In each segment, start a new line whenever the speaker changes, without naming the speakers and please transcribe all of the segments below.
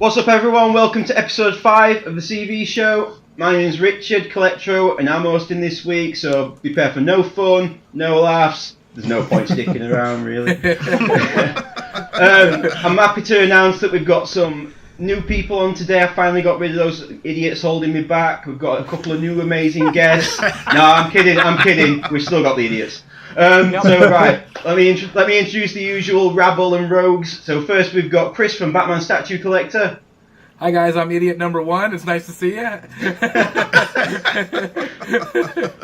What's up, everyone? Welcome to episode 5 of the CV show. My name is Richard Collectro, and I'm hosting this week, so prepare for no fun, no laughs. There's no point sticking around, really. I'm happy to announce that we've got some new people on today. I finally got rid of those idiots holding me back. We've got a couple of new amazing guests. No, I'm kidding. We've still got the idiots. So right, let me introduce the usual rabble and rogues. So first we've got Chris from Batman Statue Collector.
Hi guys, I'm idiot number 1. It's nice to see you.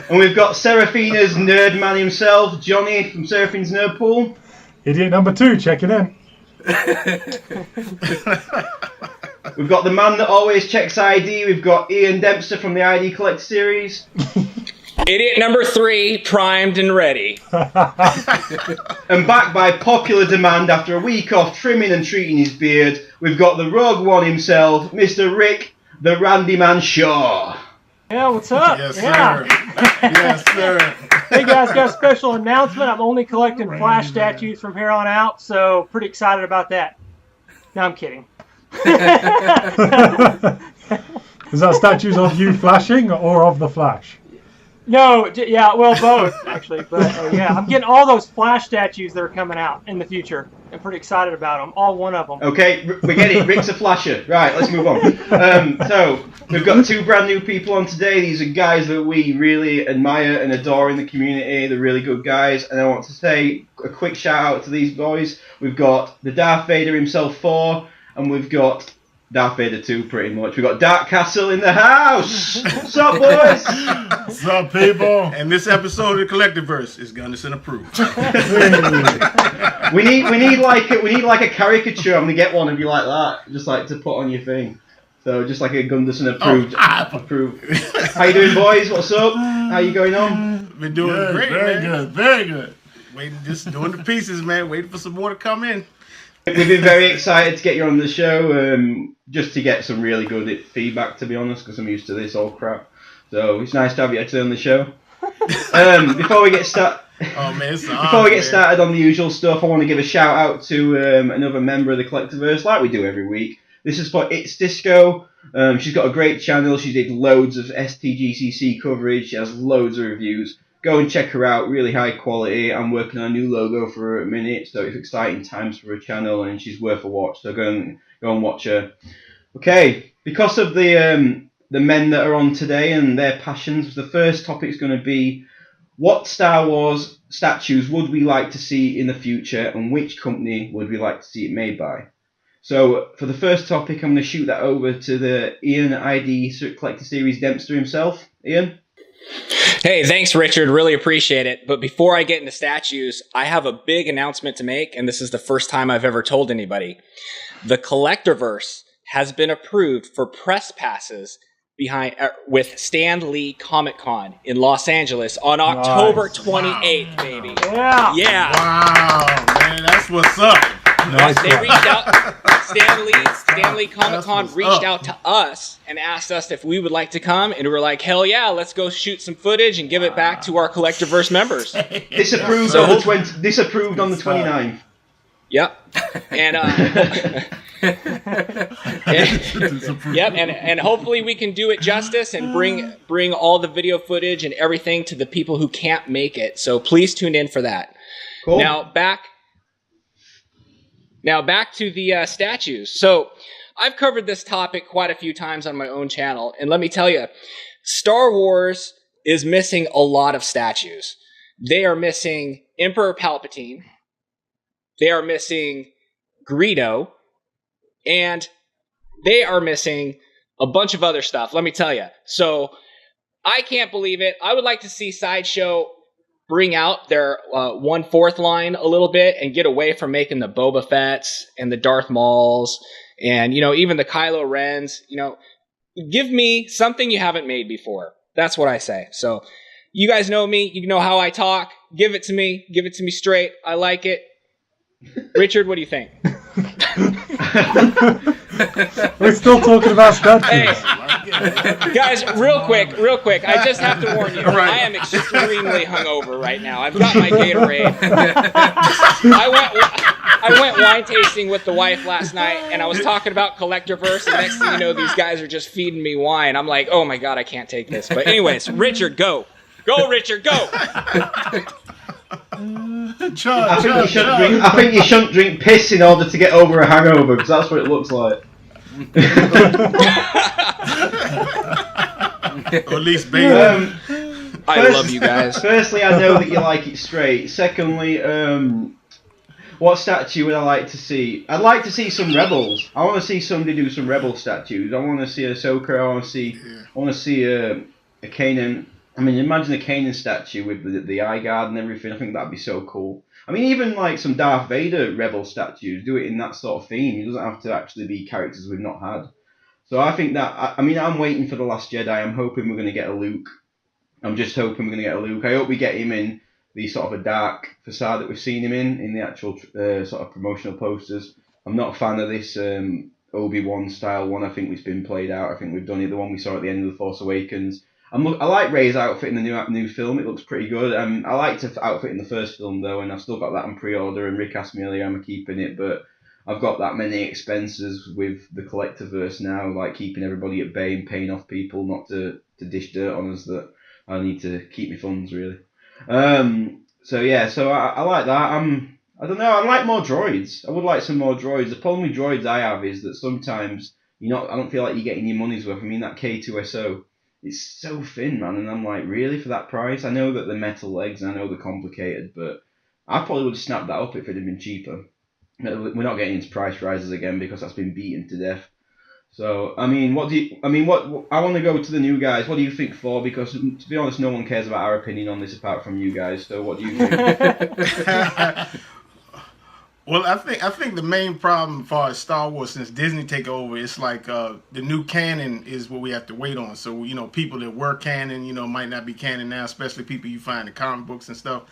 And we've got Seraphims nerd man himself, Jonny from Seraphims Nerd Pool.
Idiot number 2, checking in.
We've got the man that always checks ID. We've got Dempster from the ID Collector series.
Idiot number 3, primed and ready.
And back by popular demand after a week off trimming and treating his beard, we've got the Rogue One himself, Mr. Rick, the Randy Man Shaw.
Yeah, what's up?
Yes,
yeah.
sir. Yes, sir.
Hey guys, got a special announcement. I'm only collecting Flash statues from here on out, so pretty excited about that. No, I'm kidding.
Is that statues of you flashing or of the Flash?
No, yeah, well, both, actually. But yeah, I'm getting all those Flash statues that are coming out in the future. I'm pretty excited about them, all one of them.
Okay, we get it. Rick's a flasher. Right, let's move on. So, we've got 2 brand new people on today. These are guys that we really admire and adore in the community. They're really good guys. And I want to say a quick shout out to these boys. We've got the Darth Vader himself, Thor, and we've got Darth Vader 2, pretty much. We've got Dark Castle in the house. What's up, boys?
What's up, people? And this episode of the Collectiverse is Gunderson approved.
we need like a caricature. I'm gonna get one of you like that, just like to put on your thing. So just like a Gunderson approved. Approved. How you doing, boys? What's up? How you going on?
Been doing
Good,
great,
very
man. Very good. Waiting, just doing the pieces, man. Waiting for some more to come in.
We've been very excited to get you on the show, just to get some really good feedback, to be honest, because I'm used to this old crap. So it's nice to have you actually on the show. Before we get started on the usual stuff, I want to give a shout out to another member of the Collectiverse, like we do every week. This is for It's Sisko. She's got a great channel. She did loads of STGCC coverage. She has loads of reviews. Go and check her out, really high quality. I'm working on a new logo for her at the minute, so it's exciting times for her channel, and she's worth a watch, so go and watch her. Okay, because of the men that are on today and their passions, the first topic is going to be what Star Wars statues would we like to see in the future, and which company would we like to see it made by? So for the first topic, I'm going to shoot that over to the Ian ID Collector Series Dempster himself. Ian?
Hey, thanks, Richard. Really appreciate it. But before I get into statues, I have a big announcement to make, and this is the first time I've ever told anybody. The Collectorverse has been approved for press passes with Stan Lee Comic Con in Los Angeles on October 28th, baby.
Yeah.
Wow, man, that's what's up.
Nice. They reached out. Stan Lee Comic Con reached out to us and asked us if we would like to come, and we were like, hell yeah, let's go shoot some footage and give it back to our Collectorverse members.
Disapproved on the 29th.
Yep. And and hopefully we can do it justice and bring all the video footage and everything to the people who can't make it. So please tune in for that.
Cool.
Now back to the statues. So I've covered this topic quite a few times on my own channel, and let me tell you, Star Wars is missing a lot of statues. They are missing Emperor Palpatine. They are missing Greedo. And they are missing a bunch of other stuff, let me tell you. So I can't believe it. I would like to see Sideshow bring out their 1/4 line a little bit and get away from making the Boba Fett's and the Darth Mauls and, even the Kylo Rens. Give me something you haven't made before. That's what I say. So you guys know me. You know how I talk. Give it to me. Give it to me straight. I like it. Richard, what do you think?
We're still talking about statues.
Hey, guys, real quick. I just have to warn you.
Right.
I am extremely hungover right now. I've got my Gatorade. I went wine tasting with the wife last night, and I was talking about Collectorverse, and next thing you know, these guys are just feeding me wine. I'm like, oh my god, I can't take this. But anyways, Richard, go. Go, Richard, go!
I think you shouldn't drink piss in order to get over a hangover, because that's what it looks like.
Or at least baby.
I love you guys.
Firstly, I know that you like it straight. Secondly, what statue would I like to see? I'd like to see some rebels. I want to see somebody do some rebel statues. I want to see Ahsoka. I want to see a Kanan. I mean, imagine a Kanan statue with the eye guard and everything. I think that'd be so cool. I mean, even like some Darth Vader rebel statues. Do it in that sort of theme. It doesn't have to actually be characters we've not had. So I think that. I mean, I'm waiting for The Last Jedi. I'm hoping we're going to get a Luke. I'm just hoping we're going to get a Luke. I hope we get him in the sort of a dark facade that we've seen him in the actual sort of promotional posters. I'm not a fan of this Obi-Wan style one. I think it's been played out. I think we've done it. The one we saw at the end of The Force Awakens. I like Rey's outfit in the new film. It looks pretty good. I liked her outfit in the first film though, and I've still got that on pre-order. And Rick asked me earlier, I'm keeping it, but I've got that many expenses with the Collectorverse now, like keeping everybody at bay and paying off people not to dish dirt on us, that I need to keep my funds really. So I like that. I don't know. I'd like more droids. I would like some more droids. The problem with droids I have is that sometimes I don't feel like you're getting your money's worth. I mean, that K2SO, it's so thin, man, and I'm like, really, for that price? I know that they're metal legs, and I know they're complicated, but I probably would have snapped that up if it had been cheaper. We're not getting into price rises again because that's been beaten to death. So, I want to go to the new guys. What do you think, Thor? Because, to be honest, no one cares about our opinion on this apart from you guys. So, what do you think?
Well, I think the main problem as far as Star Wars, since Disney take over, it's like the new canon is what we have to wait on. So, people that were canon, might not be canon now, especially people you find in comic books and stuff.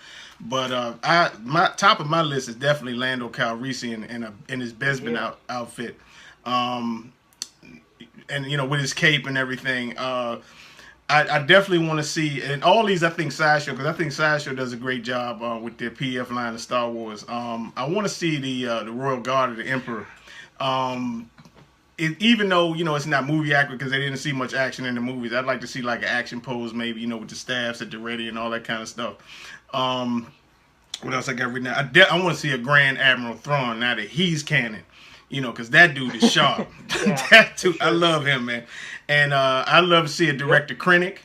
But my top of my list is definitely Lando Calrissian in his Bespin outfit. And with his cape and everything, I definitely want to see, and all these I think Sideshow, because I think Sideshow does a great job with their PF line of Star Wars. I want to see the Royal Guard of the Emperor. Even though it's not movie accurate because they didn't see much action in the movies, I'd like to see like an action pose maybe with the staffs at the ready and all that kind of stuff. What else I got written down? I want to see a Grand Admiral Thrawn now that he's canon. Because that dude is sharp. That dude, I love him, man. And I love to see a director Krennic,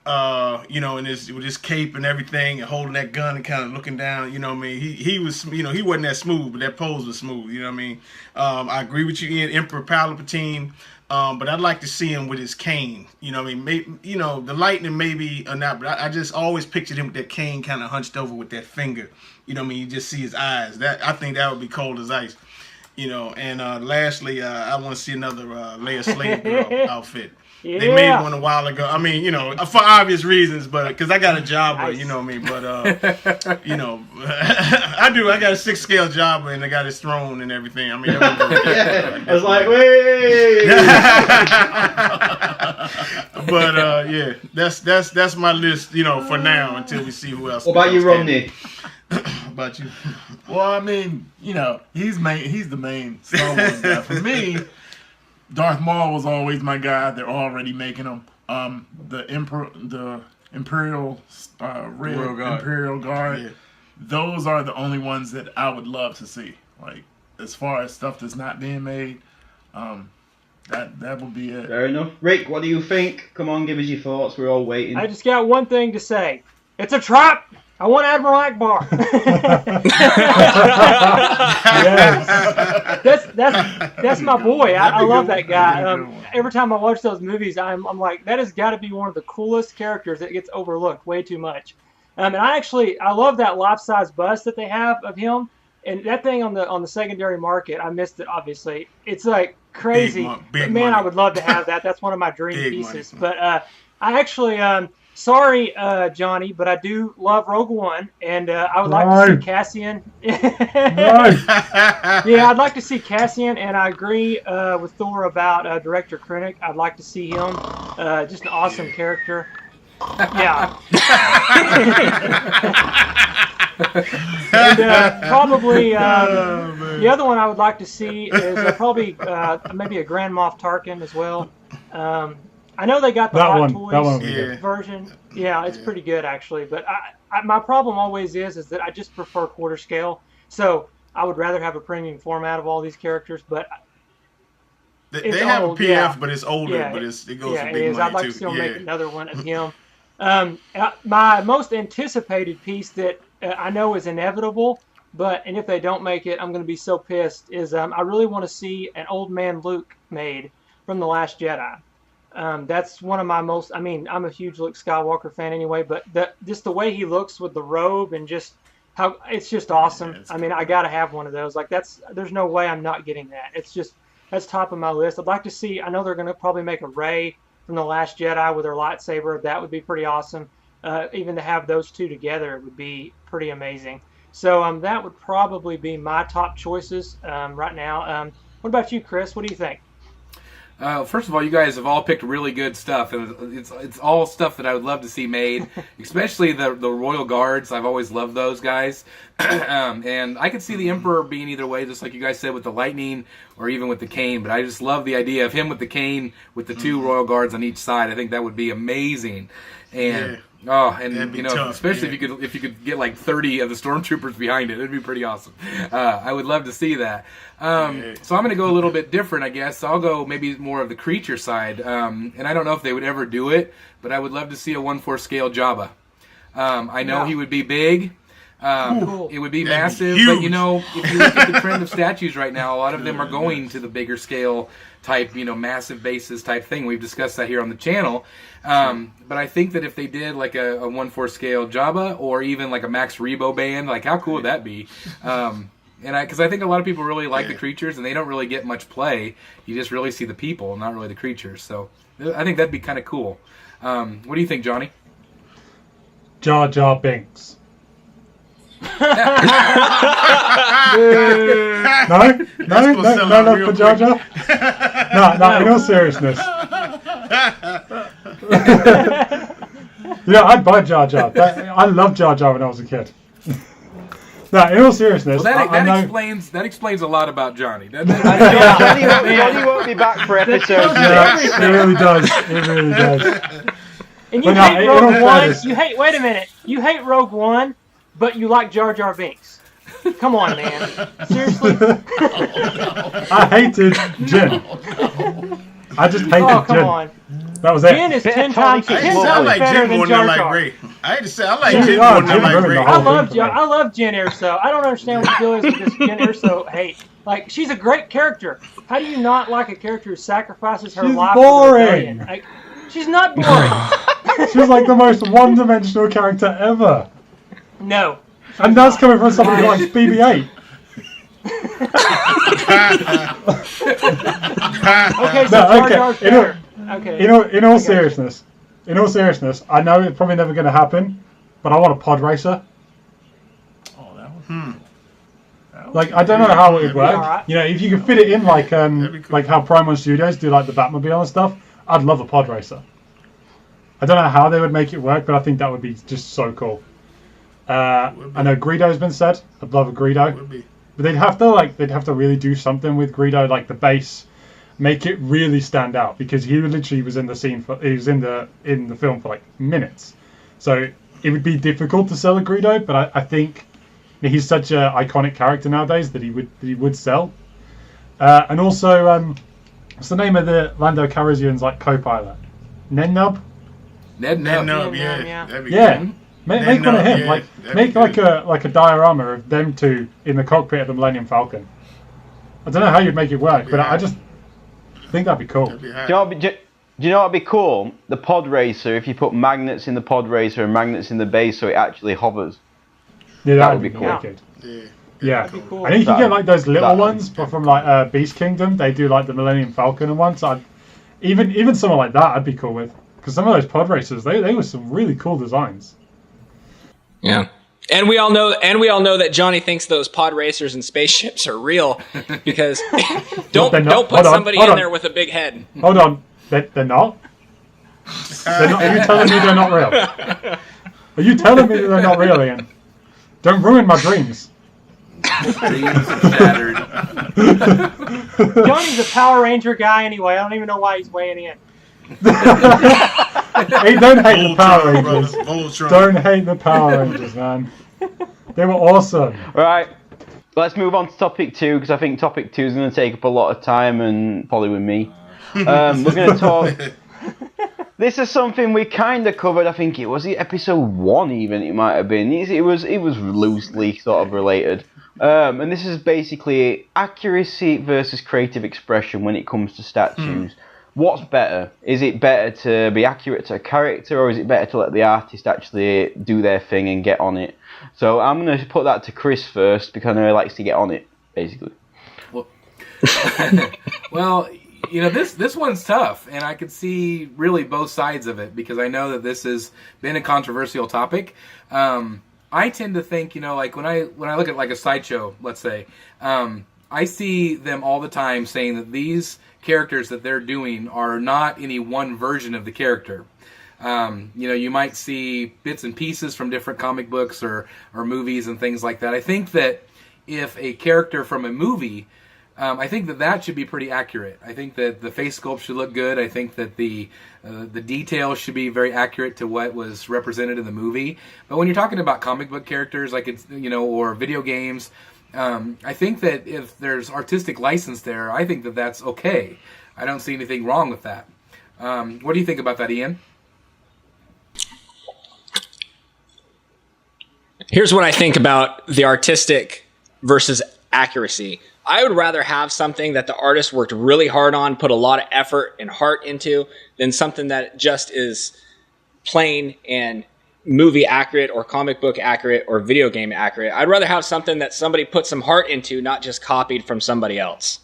with his cape and everything, and holding that gun and kind of looking down. He was, he wasn't that smooth, but that pose was smooth. I agree with you, Ian. Emperor Palpatine, but I'd like to see him with his cane. Maybe, the lightning maybe or not, but I just always pictured him with that cane kind of hunched over with that finger. You just see his eyes. I think that would be cold as ice. And lastly, I want to see another Leia Slave Girl outfit. Yeah. They made one a while ago. I mean, for obvious reasons, but because I got a jobber, nice. But I do. I got a 6-scale jobber, and I got his throne and everything. I mean,
I was like, wait.
But that's my list. For now until we see who else.
What about you, Rodney?
About you?
Well, I mean, he's the main Star Wars guy. For me, Darth Maul was always my guy. They're already making him. The Imperial Red Imperial Guard. Yeah. Those are the only ones that I would love to see. Like, as far as stuff that's not being made, that would be it.
Fair enough. Rick, what do you think? Come on, give us your thoughts. We're all waiting.
I just got one thing to say. It's a trap. I want Admiral Akbar. That's my boy. I love that guy. Every time I watch those movies, I'm like, that has got to be one of the coolest characters that gets overlooked way too much. And I love that life-size bust that they have of him. And that thing on the secondary market, I missed it, obviously. It's like crazy. Big money. I would love to have that. That's one of my dream pieces. Money. But I actually... sorry, Jonny, but I do love Rogue One, and I would like to see Cassian. Yeah, I'd like to see Cassian, and I agree with Thor about Director Krennic. I'd like to see him. Just an awesome character. Yeah. And probably the other one I would like to see is probably maybe a Grand Moff Tarkin as well. I know they got the Hot Toys version. Yeah, it's pretty good actually. But my problem always is that I just prefer quarter scale. So I would rather have a premium format of all these characters. But
they have a PF, but it's older. But it goes for big money
I'd like
too.
to still make another one of him. My most anticipated piece that I know is inevitable, and if they don't make it, I'm going to be so pissed, is I really want to see an old man Luke made from The Last Jedi. That's one of my most, I'm a huge Luke Skywalker fan anyway, but just the way he looks with the robe and just how, it's just awesome. I got to have one of those. Like there's no way I'm not getting that. That's top of my list. I'd like to see, I know they're going to probably make a Rey from The Last Jedi with her lightsaber. That would be pretty awesome. Even to have those two together would be pretty amazing. So that would probably be my top choices right now. What about you, Chris? What do you think?
First of all, you guys have all picked really good stuff, and it's all stuff that I would love to see made, especially the Royal Guards. I've always loved those guys, and I could see the Emperor being either way, just like you guys said, with the lightning or even with the cane. But I just love the idea of him with the cane with the two Royal Guards on each side. I think that would be amazing, and. Oh, and tough, especially if you could get like 30 of the stormtroopers behind it, it'd be pretty awesome. I would love to see that. So I'm going to go a little bit different, I guess. I'll go maybe more of the creature side, and I don't know if they would ever do it, but I would love to see a 1/4 scale Jabba. I know he would be big. It would be massive, but if you look at the trend of statues right now, a lot of them are going to the bigger scale type, massive bases type thing. We've discussed that here on the channel. But I think that if they did like a 1/4 scale Jabba or even like a Max Rebo band, like how cool would that be? Because I think a lot of people really like the creatures and they don't really get much play. You just really see the people, not really the creatures. So I think that'd be kind of cool. What do you think, Johnny?
Jar Jar Binks. No for Jar Jar. No, in all seriousness. I'd buy Jar Jar. I loved Jar Jar when I was a kid. No, in all seriousness,
that explains a lot about Johnny.
Johnny won't be back for episode 6.
It really does. It really does.
And you hate Rogue One. Wait a minute. You hate Rogue One, but you like Jar Jar Binks. Come on, man. Seriously?
I hated Jin. I just hated Jin.
Oh, come on.
That was it.
Jin is 10 times better than Jar Jar.
I hate to say, I like Jin more than I like Ray.
I love Jin Erso. I don't understand what the deal is with this Jin Erso hate. Like, she's a great character. How do you not like a character who sacrifices her life for the rebellion? Like, she's not boring.
She's like the most one-dimensional character ever.
No.
And that's coming from somebody who likes BB-8.
Okay, so Jar Jar's better.
In all seriousness, I know it's probably never going to happen, but I want a pod racer.
Oh, that would.
Like, I don't know how it would work.
Right.
If you could fit it in like like how Prime Studios do like the Batmobile and stuff, I'd love a pod racer. I don't know how they would make it work, but I think that would be just so cool. I know Greedo's been said. I'd love a Greedo. But they'd have to really do something with Greedo, like the base, make it really stand out, because he literally was in the scene in the film for like minutes. So it would be difficult to sell a Greedo, but I think he's such an iconic character nowadays that he would sell. And also, what's the name of the Lando Calrissian's like co-pilot? Ned-Nub?
Ned-Nub, yeah. That'd be
good. Make one of him. Make like a diorama of them two in the cockpit of the Millennium Falcon. I don't know how you'd make it work, but I just think that'd be cool.
Do you know what'd be cool? The pod racer. If you put magnets in the pod racer and magnets in the base, so it actually hovers.
Yeah, that would be cool. Yeah. Cool. And you can get like those little ones, but from like Beast Kingdom, they do like the Millennium Falcon and one. So even someone like that, I'd be cool with, because some of those pod racers, they were some really cool designs.
Yeah. And we all know that Johnny thinks those pod racers and spaceships are real, because don't put somebody in there with a big head.
Hold on. They're not? Are you telling me they're not real? Are you telling me they're not real, Ian? Don't ruin my dreams.
Dreams are shattered.
Johnny's a Power Ranger guy anyway. I don't even know why he's weighing in.
Hey, don't hate the Power Rangers.
Voltron.
Don't hate the Power Rangers, man. They were awesome.
Right, let's move on to topic 2, because I think topic 2 is going to take up a lot of time, and probably with me. We're going to talk... This is something we kind of covered, I think it was episode 1 even, it might have been. It was loosely sort of related. And this is basically accuracy versus creative expression when it comes to statues. What's better? Is it better to be accurate to a character, or is it better to let the artist actually do their thing and get on it? So I'm going to put that to Chris first, because I know he likes to get on it, basically.
Well, you know, this one's tough, and I could see really both sides of it, because I know that this has been a controversial topic. I tend to think, you know, like when I look at like a sideshow, let's say, I see them all the time saying that these characters that they're doing are not any one version of the character. You know, you might see bits and pieces from different comic books or movies and things like that. I think that if a character from a movie, I think that should be pretty accurate. I think that the face sculpt should look good. I think that the details should be very accurate to what was represented in the movie. But when you're talking about comic book characters, like it's, you know, or video games, I think that if there's artistic license there, I think that that's okay. I don't see anything wrong with that. What do you think about that, Ian?
Here's what I think about the artistic versus accuracy. I would rather have something that the artist worked really hard on, put a lot of effort and heart into, than something that just is plain and movie accurate or comic book accurate or video game accurate. I'd rather have something that somebody put some heart into, not just copied from somebody else.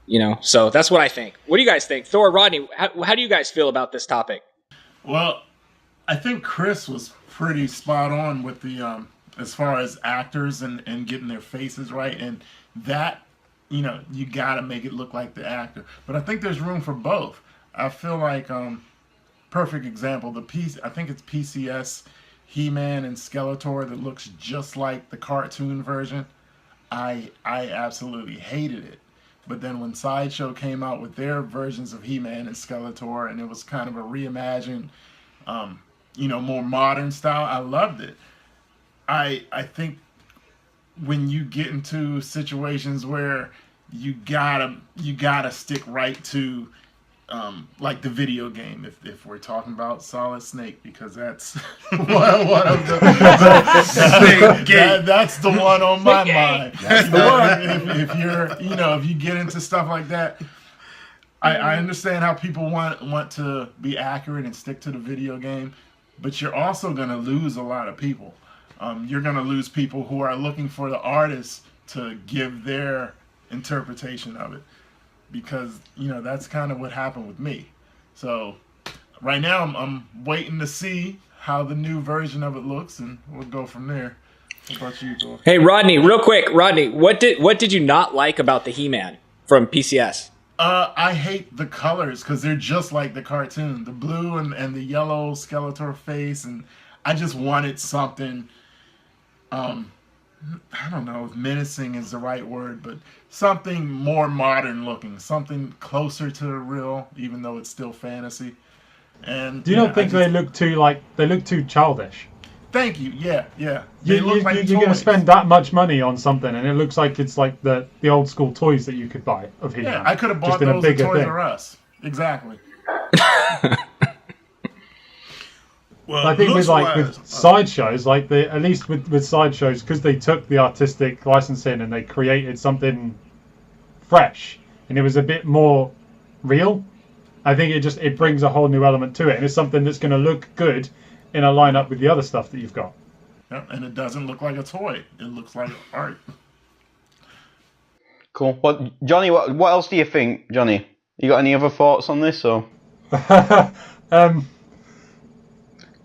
You know, so that's what I think. What do you guys think? Thor, Rodney, how do you guys feel about this topic?
Well, I think Chris was pretty spot on with the as far as actors and getting their faces right, and that, you know, you gotta make it look like the actor. But I think there's room for both. I feel like perfect example, I think it's PCS He-Man and Skeletor that looks just like the cartoon version. I absolutely hated it. But then when Sideshow came out with their versions of He-Man and Skeletor, and it was kind of a reimagined, you know, more modern style, I loved it. I think when you get into situations where you gotta stick right to like the video game, if we're talking about Solid Snake, because that's one of the that's the one on my mind. That's the one. If you're, you know, if you get into stuff like that, I understand how people want to be accurate and stick to the video game, but you're also gonna lose a lot of people. You're gonna lose people who are looking for the artist to give their interpretation of it, because, you know, that's kind of what happened with me. So right now I'm waiting to see how the new version of it looks, and we'll go from there. What about you, Thor?
Hey, Rodney, real quick, Rodney, what did you not like about the He-Man from PCS?
I hate the colors because they're just like the cartoon, the blue and the yellow Skeletor face, and I just wanted something. I don't know if menacing is the right word, but something more modern looking, something closer to the real, even though it's still fantasy. And
do you not think they look too childish?
Thank you. Yeah.
You're going to spend that much money on something, and it looks like it's like the old school toys that you could buy of He-Man.
Yeah, I could have bought those at Toys R Us. Exactly.
Well,
I think with sideshows, like at least with sideshows, because they took the artistic licensing and they created something fresh, and it was a bit more real. I think it brings a whole new element to it, and it's something that's going to look good in a lineup with the other stuff that you've got.
Yeah, and it doesn't look like a toy; it looks like art.
Cool. Well, Johnny, what else do you think, Johnny? You got any other thoughts on this, or?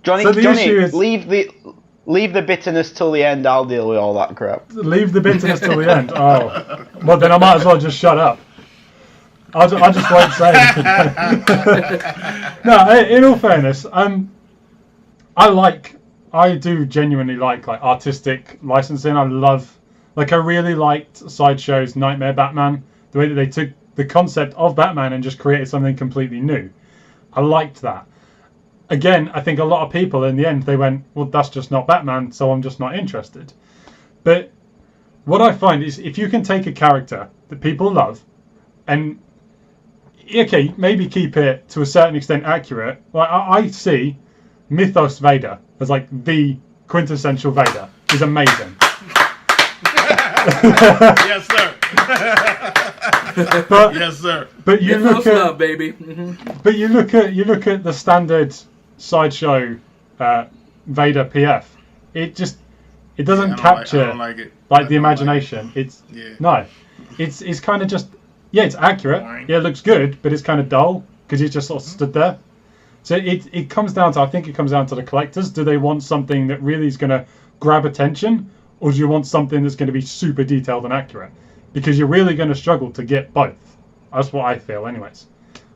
Johnny,
so is,
leave the bitterness till the end. I'll deal with all that crap.
Leave the bitterness till the end. Oh, well then I might as well just shut up. I just won't say anything. No, in all fairness, I like I do genuinely like artistic licensing. I really liked Sideshow's Nightmare Batman. The way that they took the concept of Batman and just created something completely new. I liked that. Again, I think a lot of people in the end, they went, well, that's just not Batman, so I'm just not interested. But what I find is if you can take a character that people love and, okay, maybe keep it to a certain extent accurate. Like I see Mythos Vader as like the quintessential Vader. He's amazing.
Yes, sir. Yes, sir.
But you look at
love, baby. Mm-hmm.
But you look at the standard Sideshow Vader PF. It doesn't capture
I don't like it.
the imagination. It's kind of just it's accurate. Yeah, it looks good, but it's kind of dull because he's just sort of stood there. So it comes down to, I think it comes down to the collectors. Do they want something that really is going to grab attention, or do you want something that's going to be super detailed and accurate? Because you're really going to struggle to get both. That's what I feel, anyways.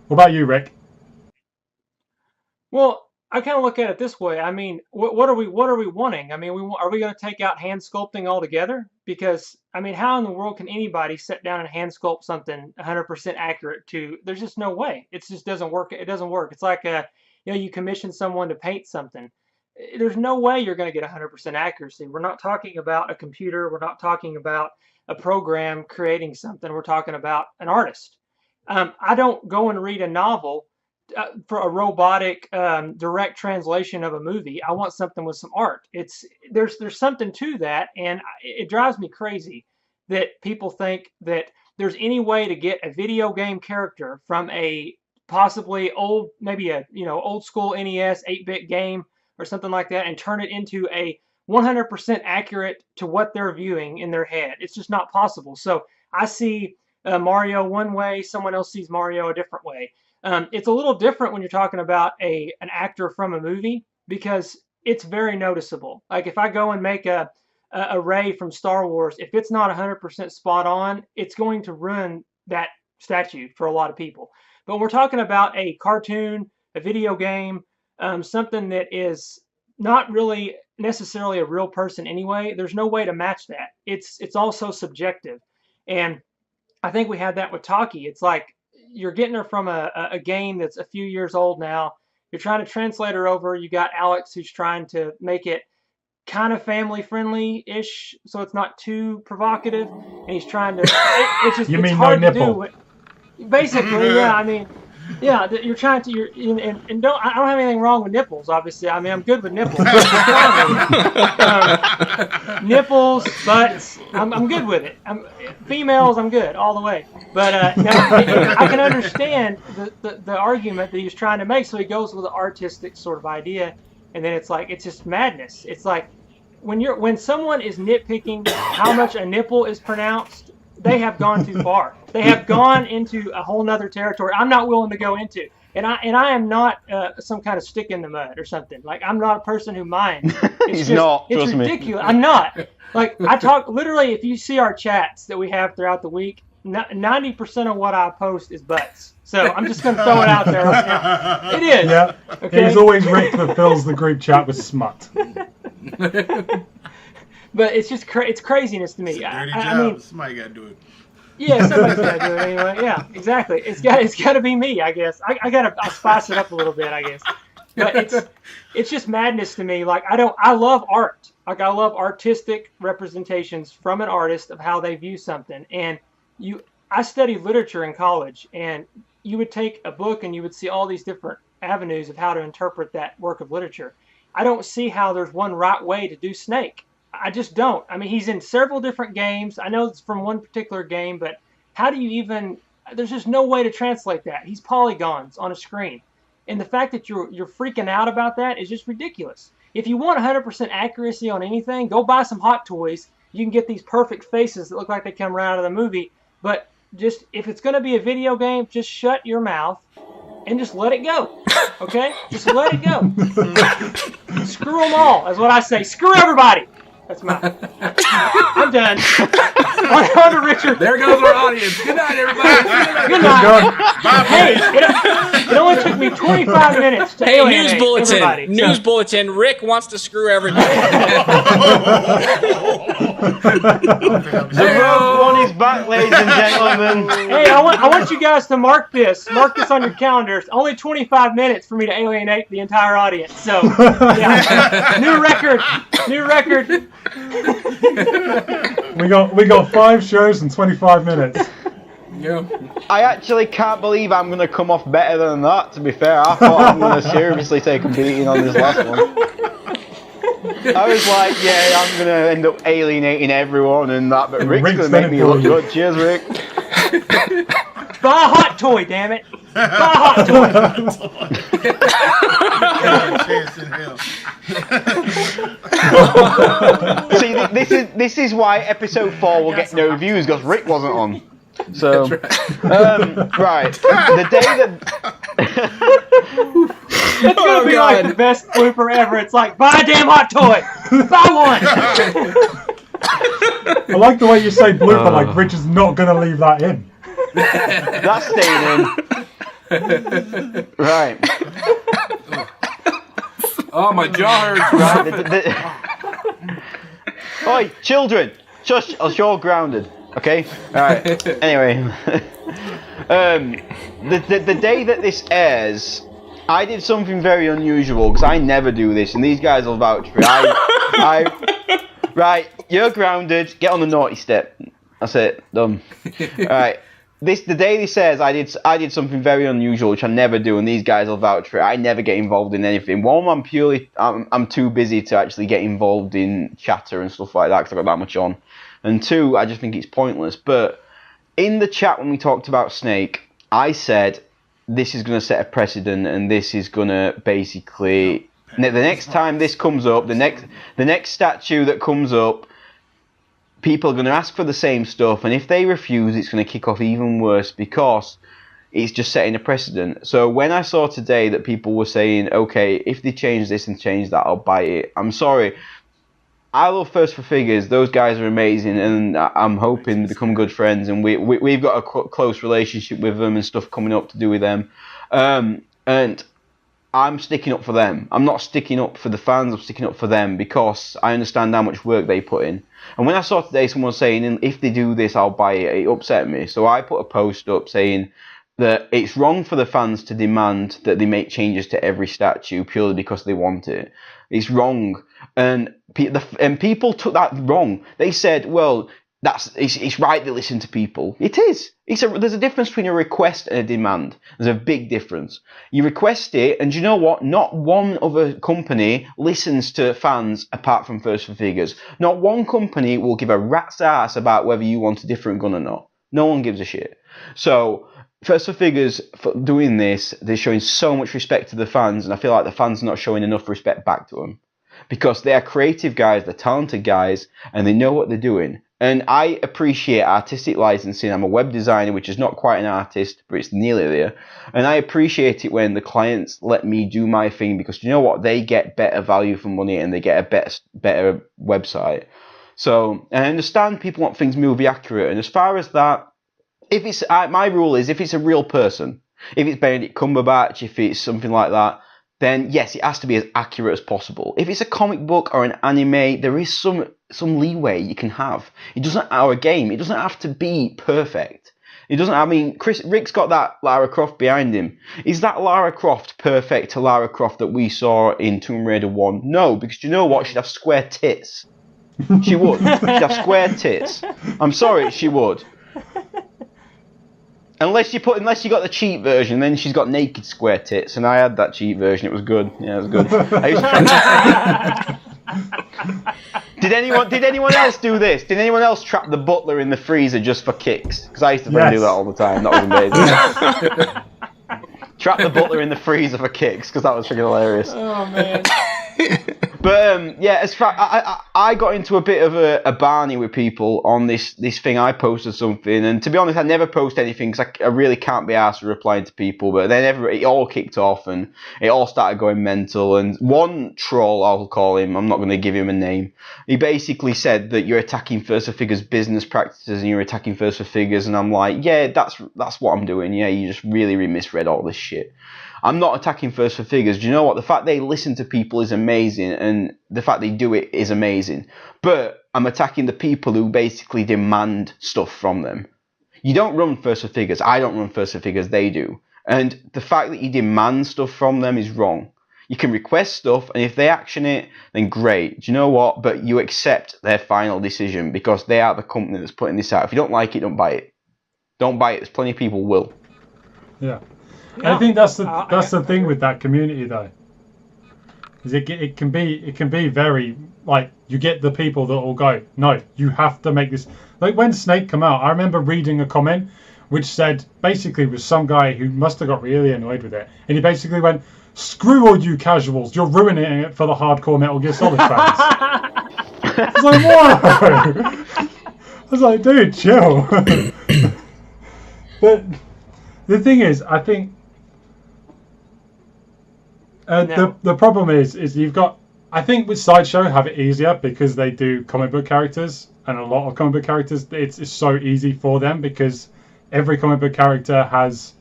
What about you, Rick?
Well, I kind of look at it this way. I mean, what are we wanting? I mean, are we going to take out hand sculpting altogether? Because I mean, how in the world can anybody sit down and hand sculpt something 100% accurate to? There's just no way. It just doesn't work. It doesn't work. It's like you commission someone to paint something. There's no way you're going to get 100% accuracy. We're not talking about a computer. We're not talking about a program creating something. We're talking about an artist. I don't go and read a novel for a robotic direct translation of a movie. I want something with some art. There's something to that, and it drives me crazy that people think that there's any way to get a video game character from a possibly old school NES 8-bit game or something like that and turn it into a 100% accurate to what they're viewing in their head. It's just not possible. So I see Mario one way, someone else sees Mario a different way. It's a little different when you're talking about an actor from a movie because it's very noticeable. Like if I go and make a Rey from Star Wars, if it's not 100% spot on, it's going to ruin that statue for a lot of people. But we're talking about a cartoon, a video game, something that is not really necessarily a real person anyway. There's no way to match that. It's also subjective. And I think we had that with Taki. It's like you're getting her from a game that's a few years old now. You're trying to translate her over. You got Alex who's trying to make it kind of family friendly-ish, so it's not too provocative. And he's trying to. It's hard to do. Basically, yeah. I mean, yeah. You're trying to. I don't have anything wrong with nipples. Obviously, I mean I'm good with nipples. Nipples, butts. I'm good with it. Females, I'm good all the way. But I can understand the argument that he was trying to make. So he goes with an artistic sort of idea, and then it's just madness. It's like when someone is nitpicking how much a nipple is pronounced, they have gone too far. They have gone into a whole nother territory I'm not willing to go into. And I am not some kind of stick in the mud or something. Like I'm not a person who minds. It's it's ridiculous. I'm not. Like I talk literally. If you see our chats that we have throughout the week, 90% of what I post is butts. So I'm just going to throw it out there right now. It is. Yeah. Okay?
He's always Rick that fills the group chat with smut.
But it's just it's craziness to me.
It's a dirty job. I mean, somebody got to do it.
Yeah, somebody's got to do it anyway. Yeah, exactly. It's got to be me, I guess. I'll spice it up a little bit, I guess. But it's just madness to me. Like I love art. Like I love artistic representations from an artist of how they view something. And I studied literature in college, and you would take a book and you would see all these different avenues of how to interpret that work of literature. I don't see how there's one right way to do Snake. I just don't. I mean, he's in several different games. I know it's from one particular game, but how do you even? There's just no way to translate that. He's polygons on a screen, and the fact that you're freaking out about that is just ridiculous. If you want 100% accuracy on anything, go buy some Hot Toys. You can get these perfect faces that look like they come right out of the movie. But just if it's going to be a video game, just shut your mouth and just let it go. Okay? Just let it go. Screw them all, is what I say. Screw everybody. That's mine. I'm done. On to Richard.
There goes our audience. Good night, everybody.
Good night. Hey, it only took me 25 minutes to alienate everybody.
News bulletin. Rick wants to screw everybody.
The rogue one is back, ladies and gentlemen.
Hey, I want you guys to mark this. Mark this on your calendars. Only 25 minutes for me to alienate the entire audience. So, yeah. New record.
We got 5 shows and 25 minutes.
Yeah.
I actually can't believe I'm going to come off better than that, to be fair. I thought I'm going to seriously take a beating on this last one. I was like, yeah, I'm going to end up alienating everyone and that, but Rick's going to make me look good. Cheers, Rick.
Buy a hot toy, damn it. Buy a hot toy.
See, this is why episode 4 will get no views, because Rick wasn't on. So, right. The day that...
It's going to be like the best blooper ever. It's like, buy a damn hot toy. Buy one.
I like the way you say blooper, like Richard's not going to leave that in.
That's staying in. Right.
Oh, my jaw hurts.
Oi, children! Shush, you're grounded. Okay? Alright. Anyway. The day that this airs, I did something very unusual, because I never do this, and these guys will vouch for it. Right, you're grounded, get on the naughty step. That's it, done. Alright. The day this airs, I did something very unusual, which I never do, and these guys will vouch for it. I never get involved in anything. One, I'm too busy to actually get involved in chatter and stuff like that, because I've got that much on. And 2, I just think it's pointless. But in the chat when we talked about Snake, I said this is going to set a precedent, and this is going to basically... The next time this comes up, the next statue that comes up, people are going to ask for the same stuff, and if they refuse, it's going to kick off even worse, because it's just setting a precedent. So when I saw today that people were saying, okay, if they change this and change that, I'll buy it. I'm sorry. I love First for Figures. Those guys are amazing, and I'm hoping to become good friends, and we've got a close relationship with them and stuff coming up to do with them. And I'm sticking up for them. I'm not sticking up for the fans, I'm sticking up for them, because I understand how much work they put in. And when I saw today someone saying, if they do this, I'll buy it, it upset me. So I put a post up saying that it's wrong for the fans to demand that they make changes to every statue purely because they want it. It's wrong. And people took that wrong. They said, well, it's right they listen to people. It is. There's a difference between a request and a demand. There's a big difference. You request it, and you know what? Not one other company listens to fans apart from First for Figures. Not one company will give a rat's ass about whether you want a different gun or not. No one gives a shit. So First for Figures, for doing this, they're showing so much respect to the fans, and I feel like the fans are not showing enough respect back to them. Because they are creative guys, they're talented guys, and they know what they're doing. And I appreciate artistic licensing. I'm a web designer, which is not quite an artist, but it's nearly there. And I appreciate it when the clients let me do my thing, because you know what? They get better value for money, and they get a better website. So, and I understand people want things movie accurate. And as far as that, if it's my rule is, if it's a real person, if it's Benedict Cumberbatch, if it's something like that, then yes, it has to be as accurate as possible. If it's a comic book or an anime, there is some leeway you can have. It doesn't, or a game, it doesn't have to be perfect. It doesn't, I mean, Rick's got that Lara Croft behind him. Is that Lara Croft perfect to Lara Croft that we saw in Tomb Raider 1? No, because you know what? She'd have square tits. She would. She'd have square tits. I'm sorry, she would. Unless you got the cheap version, then she's got naked square tits, and I had that cheap version. It was good. Yeah, it was good. Did anyone else do this? Did anyone else trap the butler in the freezer just for kicks? Because I used to do that all the time. That was amazing. Trap the butler in the freezer for kicks, because that was freaking hilarious.
Oh man.
But yeah, as far I got into a bit of a barney with people on this thing. I posted something, and to be honest, I never post anything because I really can't be asked replying to people. But then it all kicked off, and it all started going mental. And one troll, I'll call him, I'm not going to give him a name, he basically said that you're attacking First for Figures business practices and you're attacking First for Figures. And I'm like, yeah, that's what I'm doing. Yeah, you just really misread all this shit. I'm not attacking First for Figures. Do you know what? The fact they listen to people is amazing, and the fact they do it is amazing. But I'm attacking the people who basically demand stuff from them. You don't run First for Figures. I don't run First for Figures. They do. And the fact that you demand stuff from them is wrong. You can request stuff, and if they action it, then great. Do you know what? But you accept their final decision because they are the company that's putting this out. If you don't like it, don't buy it. Don't buy it. There's plenty of people will.
Yeah. I think that's the thing with that community though. Is it can be very like you get the people that will go, no, you have to make this. Like when Snake came out, I remember reading a comment which said basically was some guy who must have got really annoyed with it, and he basically went, "Screw all you casuals, you're ruining it for the hardcore Metal Gear Solid fans." I was like, whoa! I was like, dude, chill. But the thing is, I think. The problem is you've got. I think with Sideshow have it easier because they do comic book characters, and a lot of comic book characters. It's so easy for them because every comic book character has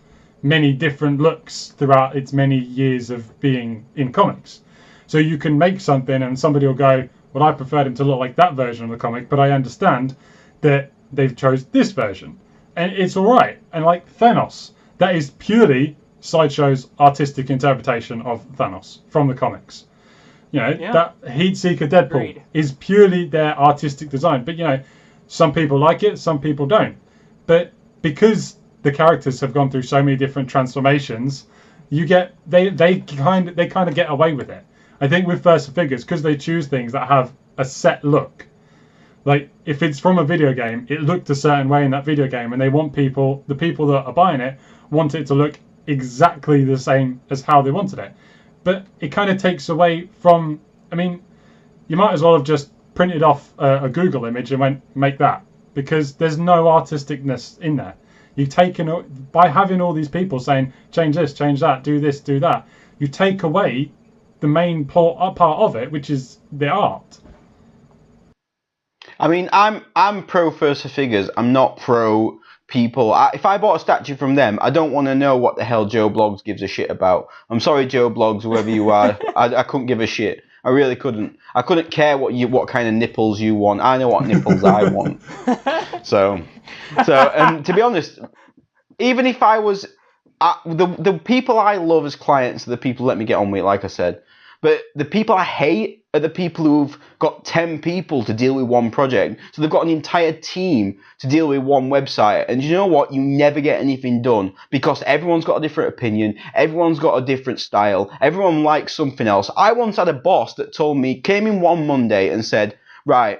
many different looks throughout its many years of being in comics. So you can make something, and somebody will go, "Well, I preferred him to look like that version of the comic, but I understand that they've chose this version, and it's all right." And like Thanos, that is purely Sideshow's artistic interpretation of Thanos from the comics. You know, that Heatseeker Deadpool is purely their artistic design. But, you know, some people like it, some people don't. But because the characters have gone through so many different transformations, you get they kind of get away with it. I think with First Figures, because they choose things that have a set look. Like, if it's from a video game, it looked a certain way in that video game, and they want the people that are buying it, want it to look exactly the same as how they wanted it. But it kind of takes away from, I mean, you might as well have just printed off a Google image and went, make that, because there's no artisticness in there. You've taken, by having all these people saying, change this, change that, do this, do that, you take away the main part of it, which is the art.
I mean, I'm pro First for Figures. I'm not pro people. If I bought a statue from them, I don't want to know what the hell Joe Bloggs gives a shit about. I'm sorry, Joe Bloggs, whoever you are. I couldn't give a shit. I really couldn't. I couldn't care what kind of nipples you want. I know what nipples I want. So, and to be honest, even if I was the people I love as clients are the people who let me get on with it, like I said. But the people I hate are the people who've got 10 people to deal with one project. So they've got an entire team to deal with one website. And you know what? You never get anything done because everyone's got a different opinion. Everyone's got a different style. Everyone likes something else. I once had a boss that came in one Monday and said, right,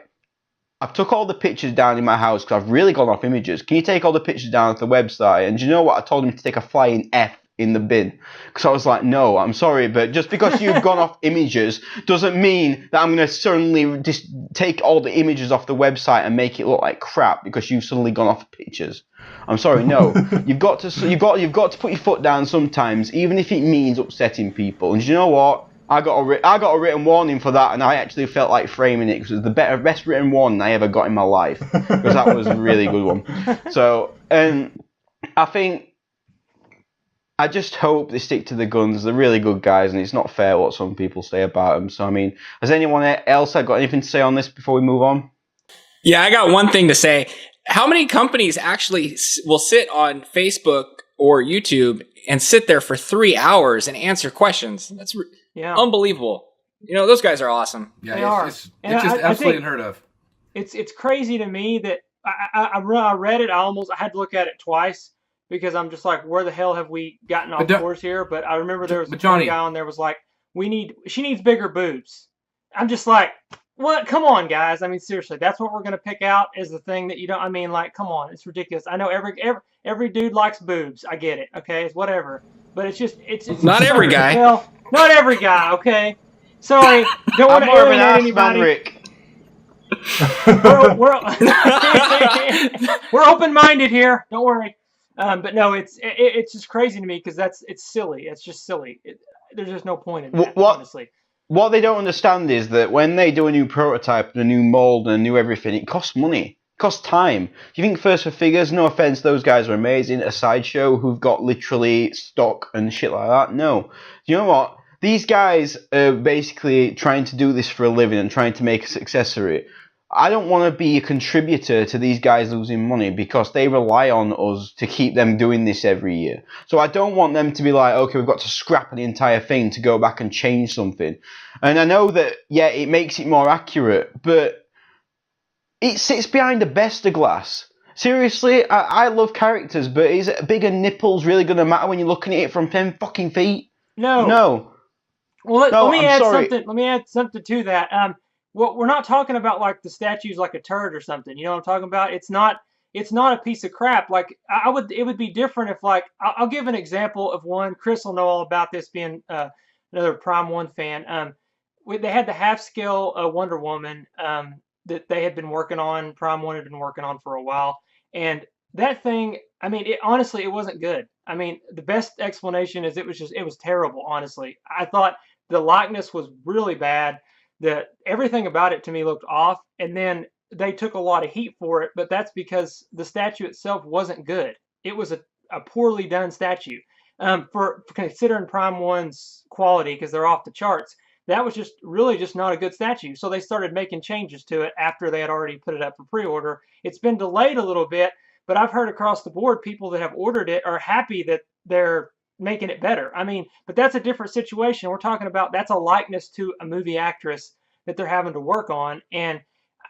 I've took all the pictures down in my house because I've really gone off images. Can you take all the pictures down off the website? And you know what? I told him to take a flying F in the bin. Because I was like, no, I'm sorry, but just because you've gone off images doesn't mean that I'm going to suddenly just take all the images off the website and make it look like crap because you've suddenly gone off pictures. I'm sorry, no. You've got to put your foot down sometimes, even if it means upsetting people. And you know what? I got a written warning for that, and I actually felt like framing it because it was the best written warning I ever got in my life because that was a really good one. So, I just hope they stick to the guns. They're really good guys, and it's not fair what some people say about them. So, I mean, has anyone else got anything to say on this before we move on?
Yeah, I got one thing to say. How many companies actually will sit on Facebook or YouTube and sit there for 3 hours and answer questions? That's unbelievable. You know, those guys are awesome.
Yeah,
they are.
It's just absolutely unheard of.
It's crazy to me that I read it. I had to look at it twice. Because I'm just like, where the hell have we gotten off course here? But I remember there was a guy on there was like, she needs bigger boobs. I'm just like, what? Come on, guys. I mean, seriously, that's what we're going to pick out as the thing that you don't, I mean, like, come on. It's ridiculous. I know every dude likes boobs. I get it. Okay. It's whatever. But it's just, it's
not every guy.
Well, not every guy. Okay. Sorry. Don't want to alienate anybody.
Rick.
we're open-minded here. Don't worry. But no, it's just crazy to me because it's silly. It's just silly. There's just no point in that, honestly.
What they don't understand is that when they do a new prototype and a new mold and a new everything, it costs money. It costs time. Do you think First for Figures, no offense, those guys are amazing, a sideshow who've got literally stock and shit like that? No. You know what? These guys are basically trying to do this for a living and trying to make a success of it. I don't want to be a contributor to these guys losing money because they rely on us to keep them doing this every year. So I don't want them to be like, okay, we've got to scrap the entire thing to go back and change something. And I know that, yeah, it makes it more accurate, but it sits behind a bester glass. Seriously, I love characters, but is bigger nipples really going to matter when you're looking at it from 10 fucking feet? No.
Well, let me add something. Let me add something to that. Well, we're not talking about like the statue's like a turd or something. You know what I'm talking about? It's not a piece of crap. Like it would be different if like I'll give an example of one. Chris will know all about this, being another Prime 1 fan. They had the half scale Wonder Woman that they had been working on. Prime 1 had been working on for a while, and that thing. I mean, honestly, it wasn't good. I mean, the best explanation is it was terrible. Honestly, I thought the likeness was really bad. Everything about it to me looked off, and then they took a lot of heat for it, but that's because the statue itself wasn't good. It was a poorly done statue. For considering Prime 1's quality, because they're off the charts, that was just not a good statue. So they started making changes to it after they had already put it up for pre-order. It's been delayed a little bit, but I've heard across the board people that have ordered it are happy that they're making it better. I mean, but that's a different situation. We're talking about that's a likeness to a movie actress that they're having to work on. And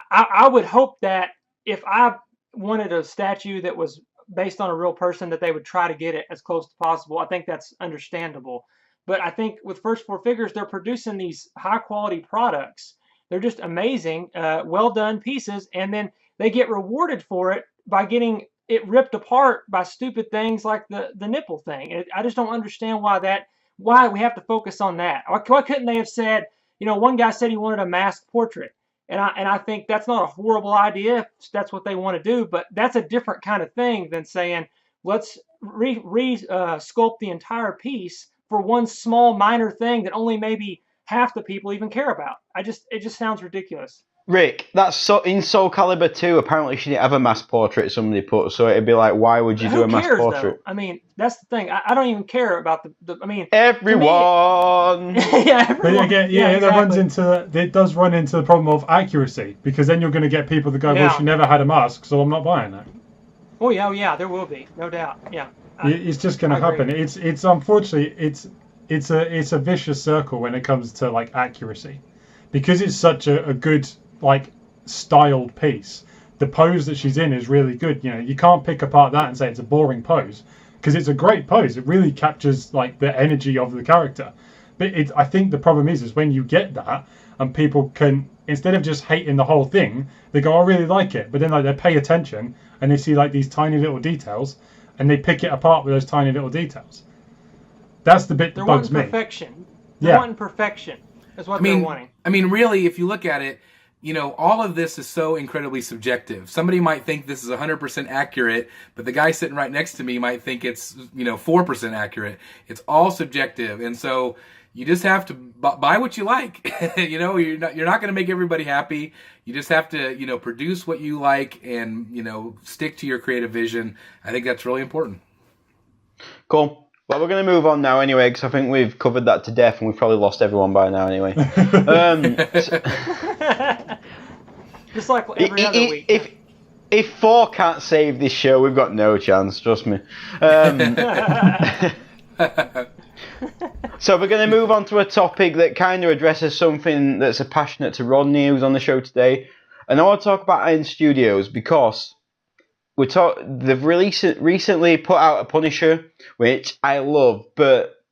I would hope that if I wanted a statue that was based on a real person, that they would try to get it as close as possible. I think that's understandable. But I think with First for Figures, they're producing these high quality products. They're just amazing, well done pieces. And then they get rewarded for it by getting it ripped apart by stupid things like the nipple thing. I just don't understand why we have to focus on that. Why couldn't they have said, one guy said he wanted a masked portrait, and I think that's not a horrible idea if that's what they want to do, but that's a different kind of thing than saying let's sculpt the entire piece for one small minor thing that only maybe half the people even care about. It just sounds ridiculous.
Rick, that's so in Soul Calibur 2, apparently she didn't have a mass portrait somebody put, so it'd be like, why would you do a mass portrait?
Though? I mean, that's the thing. I don't even care about
everyone.
Yeah, everyone.
But exactly. It does run into the problem of accuracy, because then you're going to get people that go, well, she never had a mask, so I'm not buying that.
Oh yeah, there will be, no doubt. Yeah,
it's just going to happen. It's unfortunately it's a vicious circle when it comes to like accuracy, because it's such a good like styled piece. The pose that she's in is really good. You can't pick apart that and say it's a boring pose, because it's a great pose. It really captures like the energy of the character. But I think the problem is when you get that and people can, instead of just hating the whole thing, they go, I really like it, but then like they pay attention and they see like these tiny little details and they pick it apart with those tiny little details. That's the bit that bugs me.
Perfection. They're wanting perfection. That's what they're wanting.
I mean, really, if you look at it, all of this is so incredibly subjective. Somebody might think this is 100% accurate, but the guy sitting right next to me might think it's 4% accurate. It's all subjective, and so you just have to buy what you like. You're not going to make everybody happy. You just have to produce what you like and stick to your creative vision. I think that's really important.
Cool. Well, we're going to move on now anyway, because I think we've covered that to death and we've probably lost everyone by now anyway.
Just like every other week.
If Thor can't save this show, we've got no chance, trust me. So we're going to move on to a topic that kind of addresses something that's passionate to Rodney, who's on the show today. And I want to talk about Iron Studios because they've recently put out a Punisher, which I love, but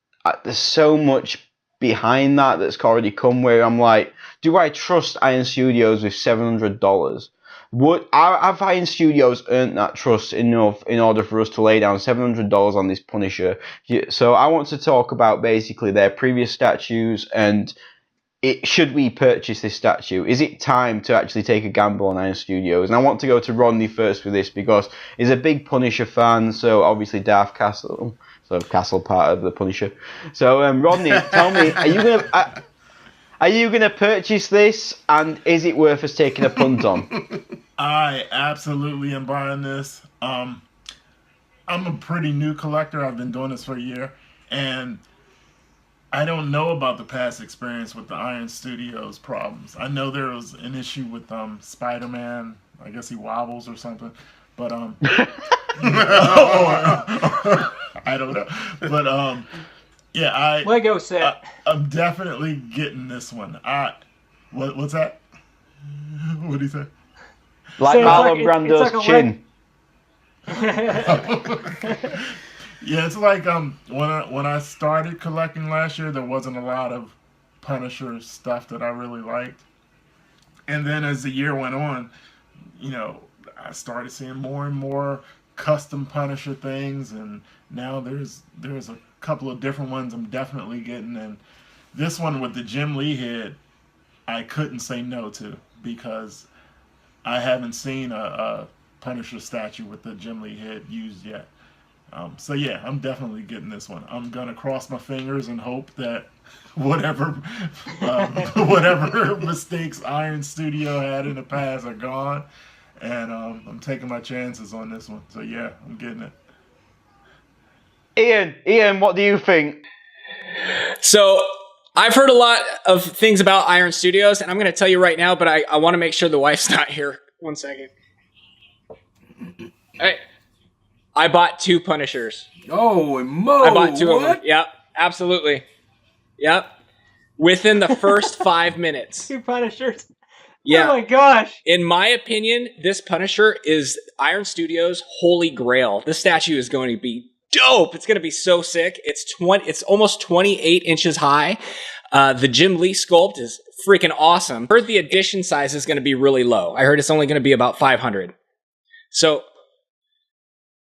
there's so much behind that that's already come where I'm like, do I trust Iron Studios with $700? Have Iron Studios earned that trust enough in order for us to lay down $700 on this Punisher? So I want to talk about basically their previous statues and should we purchase this statue? Is it time to actually take a gamble on Iron Studios? And I want to go to Rodney first with this because he's a big Punisher fan, so obviously Darth Castle, so Castle part of the Punisher. So Rodney, tell me, are you gonna purchase this, and is it worth us taking a punt on?
I absolutely am buying this. I'm a pretty new collector. I've been doing this for a year, and I don't know about the past experience with the Iron Studios problems. I know there was an issue with Spider-Man. I guess he wobbles or something, but I don't know. But yeah,
Lego set.
I'm definitely getting this one. What's that? What did he say?
Like
So
Marlon
it's
Brando's
like a
chin.
Yeah, it's like when I started collecting last year, there wasn't a lot of Punisher stuff that I really liked, and then as the year went on, I started seeing more and more custom Punisher things, and now there's a couple of different ones I'm definitely getting, and this one with the Jim Lee head, I couldn't say no to because I haven't seen a Punisher statue with the Jim Lee head used yet. So yeah, I'm definitely getting this one. I'm gonna cross my fingers and hope that whatever mistakes Iron Studio had in the past are gone, and I'm taking my chances on this one. So yeah, I'm getting it.
Ian, what do you think?
So I've heard a lot of things about Iron Studios, and I'm going to tell you right now, but I want to make sure the wife's not here. 1 second. Hey, I bought 2 Punishers.
Oh, Mo!
I bought 2 of them. Yep, absolutely. Yep. Within the first 5 minutes.
2 Punishers.
Yeah.
Oh my gosh.
In my opinion, this Punisher is Iron Studios' holy grail. This statue is going to be dope. It's going to be so sick. It's almost 28 inches high. The Jim Lee sculpt is freaking awesome. I heard the edition size is going to be really low. I heard it's only going to be about 500. So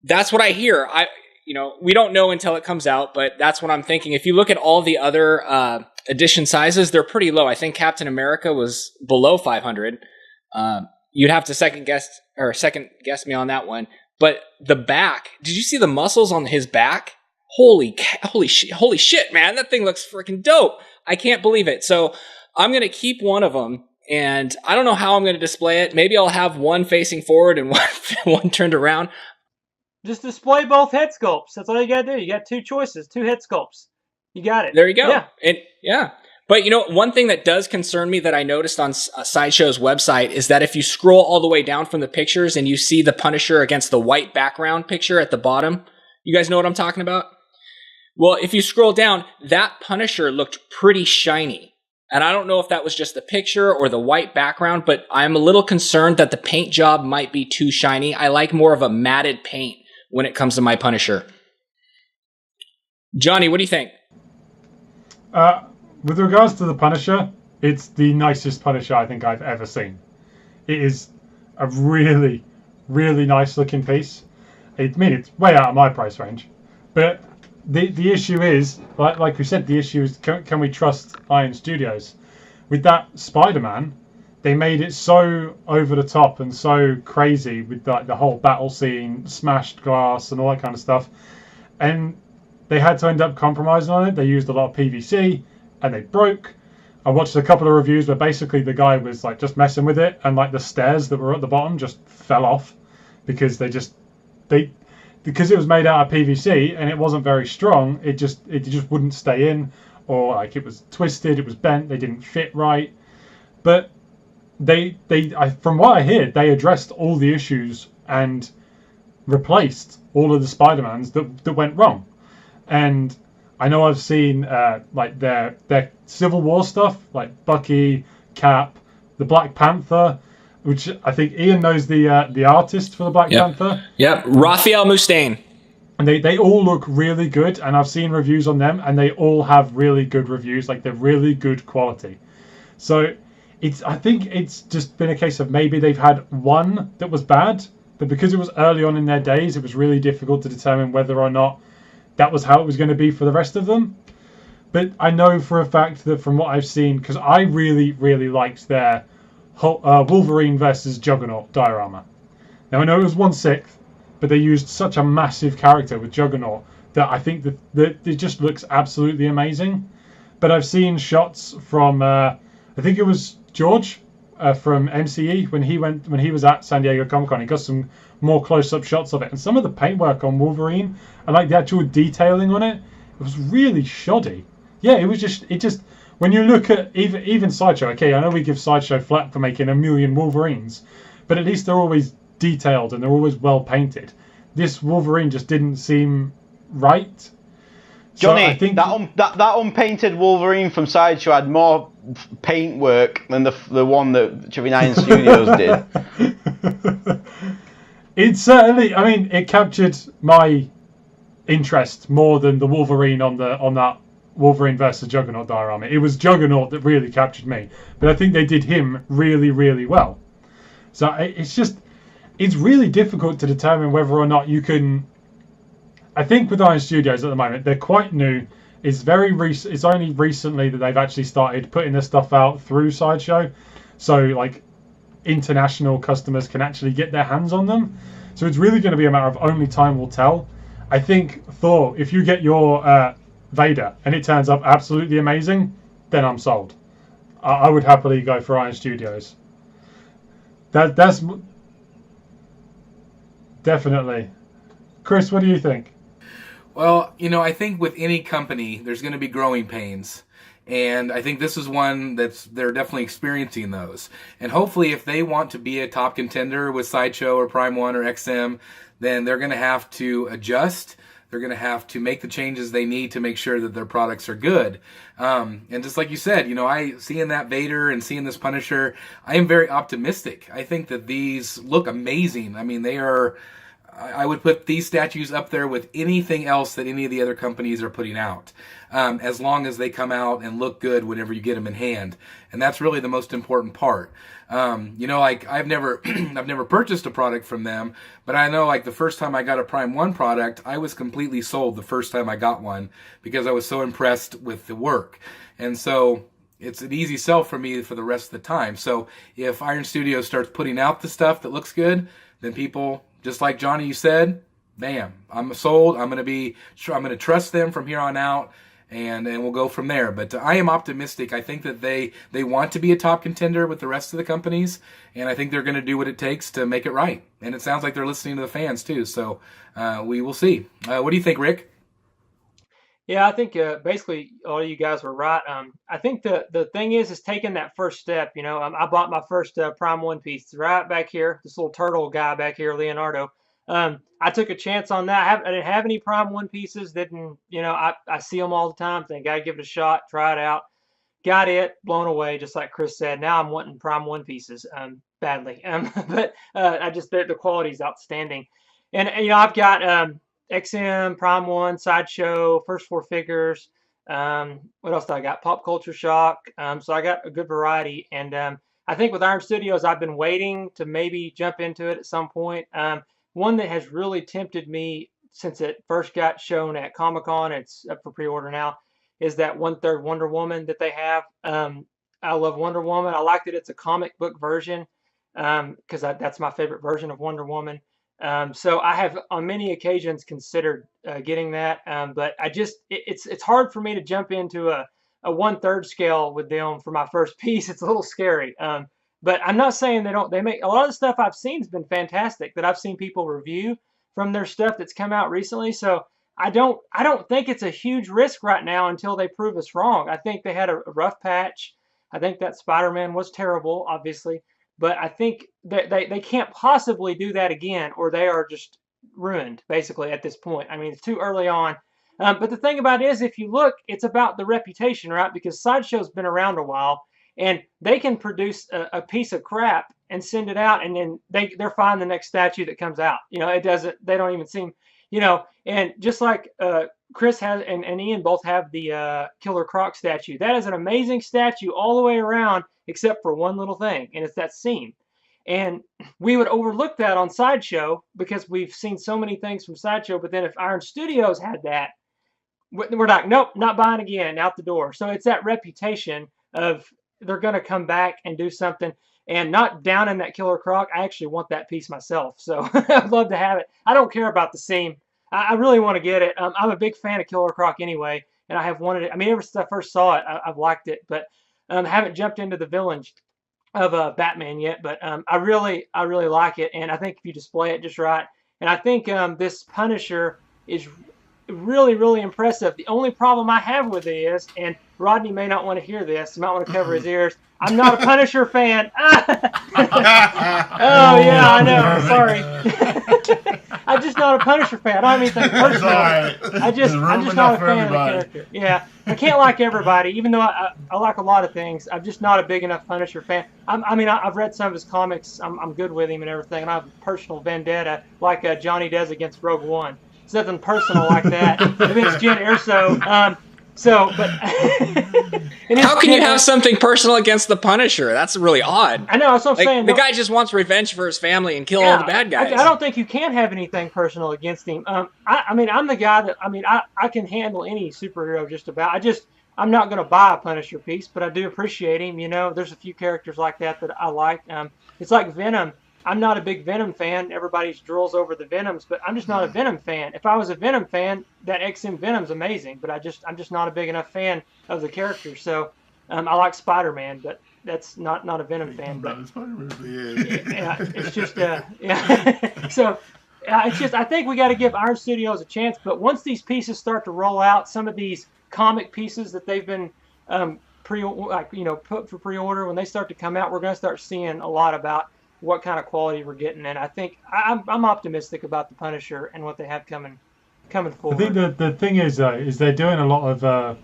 that's what I hear. We don't know until it comes out, but that's what I'm thinking. If you look at all the other edition sizes, they're pretty low. I think Captain America was below 500. You'd have to second guess me on that one. But the back, did you see the muscles on his back? Holy shit, man. That thing looks freaking dope. I can't believe it. So I'm going to keep one of them, and I don't know how I'm going to display it. Maybe I'll have one facing forward and one turned around.
Just display both head sculpts. That's all you got to do. You got 2 choices, 2 head sculpts. You got it.
There you go.
Yeah.
And yeah. But one thing that does concern me that I noticed on Sideshow's website is that if you scroll all the way down from the pictures and you see the Punisher against the white background picture at the bottom, you guys know what I'm talking about? Well, if you scroll down, that Punisher looked pretty shiny. And I don't know if that was just the picture or the white background, but I'm a little concerned that the paint job might be too shiny. I like more of a matted paint when it comes to my Punisher. Johnny, what do you think?
With regards to the Punisher, it's the nicest Punisher I think I've ever seen. It is a really, really nice looking piece. It's way out of my price range. But the issue is, like we said, the issue is can we trust Iron Studios? With that Spider-Man, they made it so over the top and so crazy with the whole battle scene, smashed glass and all that kind of stuff. And they had to end up compromising on it. They used a lot of PVC. And they broke. I watched a couple of reviews where basically the guy was like just messing with it, and like the stairs that were at the bottom just fell off because because it was made out of PVC and it wasn't very strong. It just wouldn't stay in, or like it was twisted, it was bent, they didn't fit right. But from what I hear, they addressed all the issues and replaced all of the Spider-Mans that went wrong. And I know I've seen like their Civil War stuff, like Bucky, Cap, the Black Panther, which I think Ian knows the artist for the Black Panther.
Yep, Raphael Mustaine.
And they all look really good, and I've seen reviews on them, and they all have really good reviews, like they're really good quality. So I think it's just been a case of maybe they've had one that was bad, but because it was early on in their days, it was really difficult to determine whether or not that was how it was going to be for the rest of them. But I know for a fact that from what I've seen, because I really, really liked their Wolverine versus Juggernaut diorama. Now, I know it was 1/6, but they used such a massive character with Juggernaut that I think that it just looks absolutely amazing. But I've seen shots from, I think it was George from MCE when he was at San Diego Comic-Con. He got some more close-up shots of it. And some of the paintwork on Wolverine and like the actual detailing on it, it was really shoddy. Yeah, it just when you look at even Sideshow, okay, I know we give Sideshow flack for making a million Wolverines, but at least they're always detailed and they're always well painted. This Wolverine just didn't seem right.
Jonny,
so I think
that unpainted Wolverine from Sideshow had more paint work than the one that Chevy Nine Studios did.
It certainly, I mean, it captured my interest more than the Wolverine on that Wolverine versus Juggernaut diorama. It was Juggernaut that really captured me, but I think they did him really, really well. So it's really difficult to determine whether or not you can. I think with Iron Studios at the moment, they're quite new. It's very recent. It's only recently that they've actually started putting their stuff out through Sideshow, so like international customers can actually get their hands on them. So it's really going to be a matter of only time will tell. I think Thor, if you get your Vader and it turns up absolutely amazing, then I'm sold. I would happily go for Iron Studios. That's definitely. Chris, what do you think?
Well, I think with any company, there's going to be growing pains. And I think this is one they're definitely experiencing those. And hopefully if they want to be a top contender with Sideshow or Prime 1 or XM, then they're going to have to adjust. They're going to have to make the changes they need to make sure that their products are good. And just like you said, seeing that Vader and seeing this Punisher, I am very optimistic. I think that these look amazing. I mean, they are... I would put these statues up there with anything else that any of the other companies are putting out, as long as they come out and look good whenever you get them in hand, and that's really the most important part. Like I've never purchased a product from them, but I know like the first time I got a Prime 1 product, I was completely sold the first time I got one because I was so impressed with the work, and so it's an easy sell for me for the rest of the time. So if Iron Studios starts putting out the stuff that looks good, then people, just like Jonny, you said, bam, I'm sold. I'm going to trust them from here on out, and we'll go from there. But I am optimistic. I think that they want to be a top contender with the rest of the companies, and I think they're going to do what it takes to make it right. And it sounds like they're listening to the fans too. So we will see. What do you think, Rick?
Yeah, I think basically all you guys were right. I think the thing is taking that first step. I bought my first Prime 1 piece right back here, this little turtle guy back here, Leonardo. I took a chance on that. I didn't have any Prime 1 pieces. I see them all the time. Think I give it a shot, try it out. Got it, blown away, just like Chris said. Now I'm wanting Prime 1 pieces badly. But the quality is outstanding. And I've got XM, Prime 1, Sideshow, First Four Figures. What else do I got? Pop Culture Shock. So I got a good variety. And I think with Iron Studios, I've been waiting to maybe jump into it at some point. One that has really tempted me since it first got shown at Comic-Con, it's up for pre-order now, is that 1/3 Wonder Woman that they have. I love Wonder Woman. I like that it's a comic book version because that's my favorite version of Wonder Woman. So I have on many occasions considered getting that, but it's hard for me to jump into a 1/3 scale with them for my first piece. It's a little scary. But I'm not saying they make a lot of the stuff I've seen has been fantastic that I've seen people review from their stuff that's come out recently. So I don't think it's a huge risk right now until they prove us wrong. I think they had a rough patch. I think that Spider-Man was terrible, obviously. But I think that they can't possibly do that again, or they are just ruined, basically, at this point. I mean, it's too early on. But the thing about it is, if you look, it's about the reputation, right? Because Sideshow's been around a while, and they can produce a piece of crap and send it out, and then they're fine the next statue that comes out. They don't even seem, and just like Chris has and Ian both have the Killer Croc statue. That is an amazing statue all the way around, except for one little thing, and it's that seam. And we would overlook that on Sideshow because we've seen so many things from Sideshow. But then if Iron Studios had that, we're like, nope, not buying again, out the door. So it's that reputation of they're going to come back and do something. And not down in that Killer Croc. I actually want that piece myself. So I'd love to have it. I don't care about the seam. I really want to get it. I'm a big fan of Killer Croc anyway. And I have wanted it. I mean, ever since I first saw it, I've liked it. But haven't jumped into the villain of Batman yet. But I really like it. And I think if you display it just right. And I think this Punisher is really impressive. The only problem I have with it is, and Rodney may not want to hear this. He might want to cover his ears. I'm not a Punisher fan. Oh, yeah, I know. Sorry. I'm just not a Punisher fan. I don't have anything personal. I'm just not a fan of the character. Yeah. I can't like everybody, even though I like a lot of things. I'm just not a big enough Punisher fan. I've read some of his comics. I'm good with him and everything. And I have a personal vendetta like Jonny does against Rogue One. It's nothing personal like that. Against Jen Erso.
How can you have something personal against the Punisher? That's really odd.
I know, that's what I'm saying.
The guy just wants revenge for his family and kill all the bad guys.
I don't think you can have anything personal against him. I'm the guy that, I can handle any superhero just about. I'm not going to buy a Punisher piece, but I do appreciate him. You know, there's a few characters like that I like. It's like Venom. I'm not a big Venom fan. Everybody drools over the Venoms, but I'm just not a Venom fan. If I was a Venom fan, that XM Venom's amazing, but I'm just not a big enough fan of the character. So I like Spider-Man, but that's not a Venom fan. But it's just So it's just, I think we got to give Iron Studios a chance. But once these pieces start to roll out, some of these comic pieces that they've been put for pre-order, when they start to come out, we're going to start seeing a lot about what kind of quality we're getting, and I think I'm optimistic about the Punisher and what they have coming forward.
I think the thing is they're doing a lot of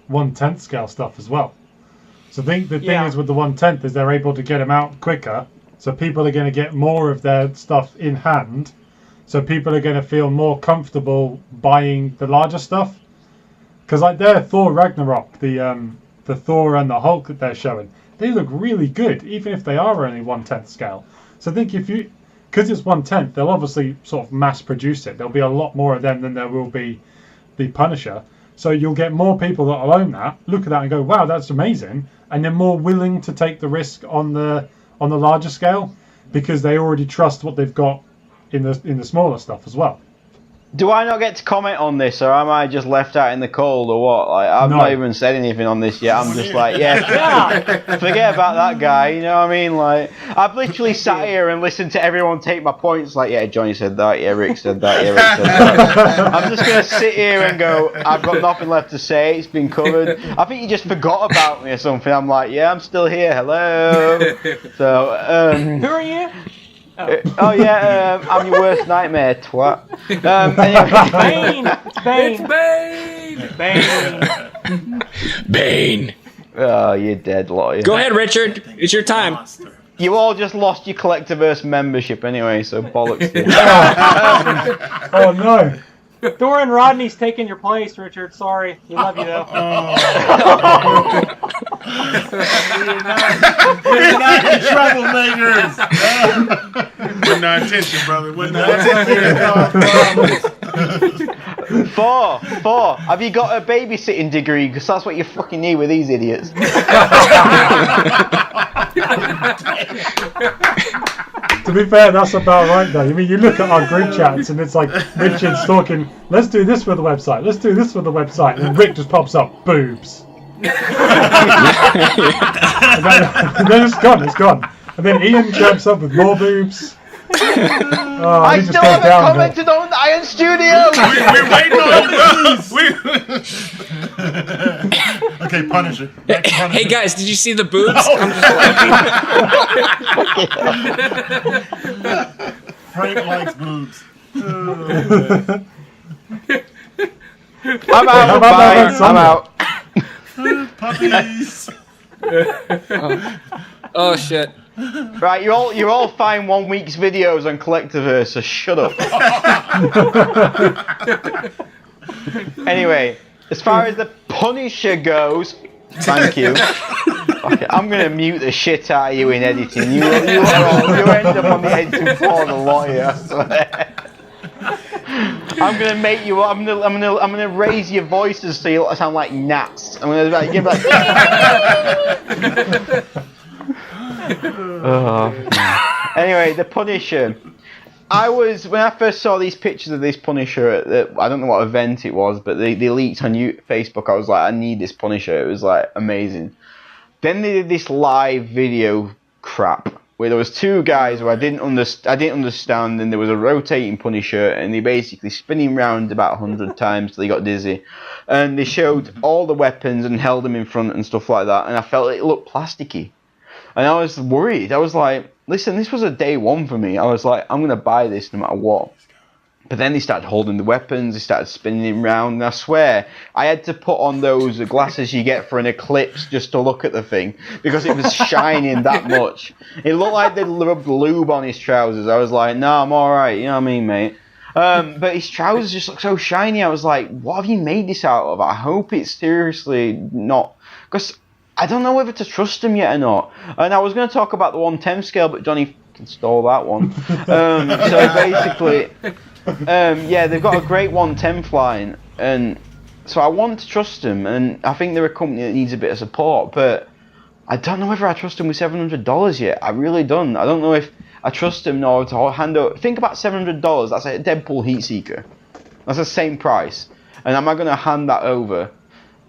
1/10 scale stuff as well. So I think the thing is with the 1/10 is they're able to get them out quicker, so people are going to get more of their stuff in hand. So people are going to feel more comfortable buying the larger stuff, because like their Thor Ragnarok, the Thor and the Hulk that they're showing, they look really good, even if they are only 1/10 scale. So I think because it's 1/10, they'll obviously sort of mass produce it. There'll be a lot more of them than there will be the Punisher. So you'll get more people that will own that, look at that and go, wow, that's amazing. And they're more willing to take the risk on the larger scale because they already trust what they've got in the smaller stuff as well.
Do I not get to comment on this, or am I just left out in the cold, or what? Like, I've not even said anything on this yet. I'm just like, forget about that guy. You know what I mean? Like, I've literally sat here and listened to everyone take my points. Like, yeah, Johnny said that. Yeah, Rick said that. Yeah, Rick said that. I'm just gonna sit here and go, I've got nothing left to say. It's been covered. I think you just forgot about me or something. I'm like, yeah, I'm still here. Hello. So,
who are you?
I'm your worst nightmare, twat.
Anyway.
Bane.
Oh, you're dead, lawyer.
Go ahead, Richard. It's your time.
You all just lost your Collectiverse membership anyway, so bollocks.
Oh no.
Thor and Rodney's taking your place, Richard. Sorry. We love you, though.
We're not troublemakers.
Wasn't our intention, brother. Wasn't our intention.
Thor, have you got a babysitting degree? Because that's what you fucking need with these idiots.
To be fair, that's about right though. I mean, you look at our group chats and it's like Richard's talking, let's do this for the website, let's do this for the website, and Rick just pops up, boobs. and then it's gone. And then Ian jumps up with more boobs.
I still haven't commented on the Iron Studio!
We're waiting on you.
Okay, Punisher.
Hey guys, did you see the boobs? I'm just
Frank likes boobs.
I'm out. Bye. I'm out.
Puppies.
Oh shit.
Right, you all find 1 week's videos on Collectiverse, so shut up. Anyway, as far as the Punisher goes, thank you. Okay, I'm gonna mute the shit out of you in editing. You end up on the editing floor of the lawyer. I swear. I'm gonna make you. I'm gonna raise your voices so you sound like gnats. I'm gonna give like. Anyway, the Punisher. When I first saw these pictures of this Punisher, I don't know what event it was, but they leaked on Facebook. I was like, I need this Punisher. It was like amazing. Then they did this live video crap where there was two guys who I didn't understand, and there was a rotating Punisher, and they basically spinning round about 100 times till he got dizzy, and they showed all the weapons and held them in front and stuff like that, and I felt it looked plasticky, and I was worried. I was like, listen, this was a day one for me. I was like, I'm gonna buy this no matter what. But then they started holding the weapons, they started spinning him round, and I swear, I had to put on those glasses you get for an eclipse just to look at the thing, because it was shining that much. It looked like they'd rubbed lube on his trousers. I was like, no, I'm alright, you know what I mean, mate? But his trousers just looked so shiny. I was like, what have you made this out of? I hope it's seriously not... Because I don't know whether to trust him yet or not. And I was going to talk about the 1/10 scale, but Jonny stole that one. So basically... yeah, they've got a great 1/10 line, and so I want to trust them, and I think they're a company that needs a bit of support, but I don't know whether I trust them with $700 yet. I really don't. I don't know if I trust them now to hand over. Think about $700. That's a Deadpool Heat Seeker. That's the same price, and am I going to hand that over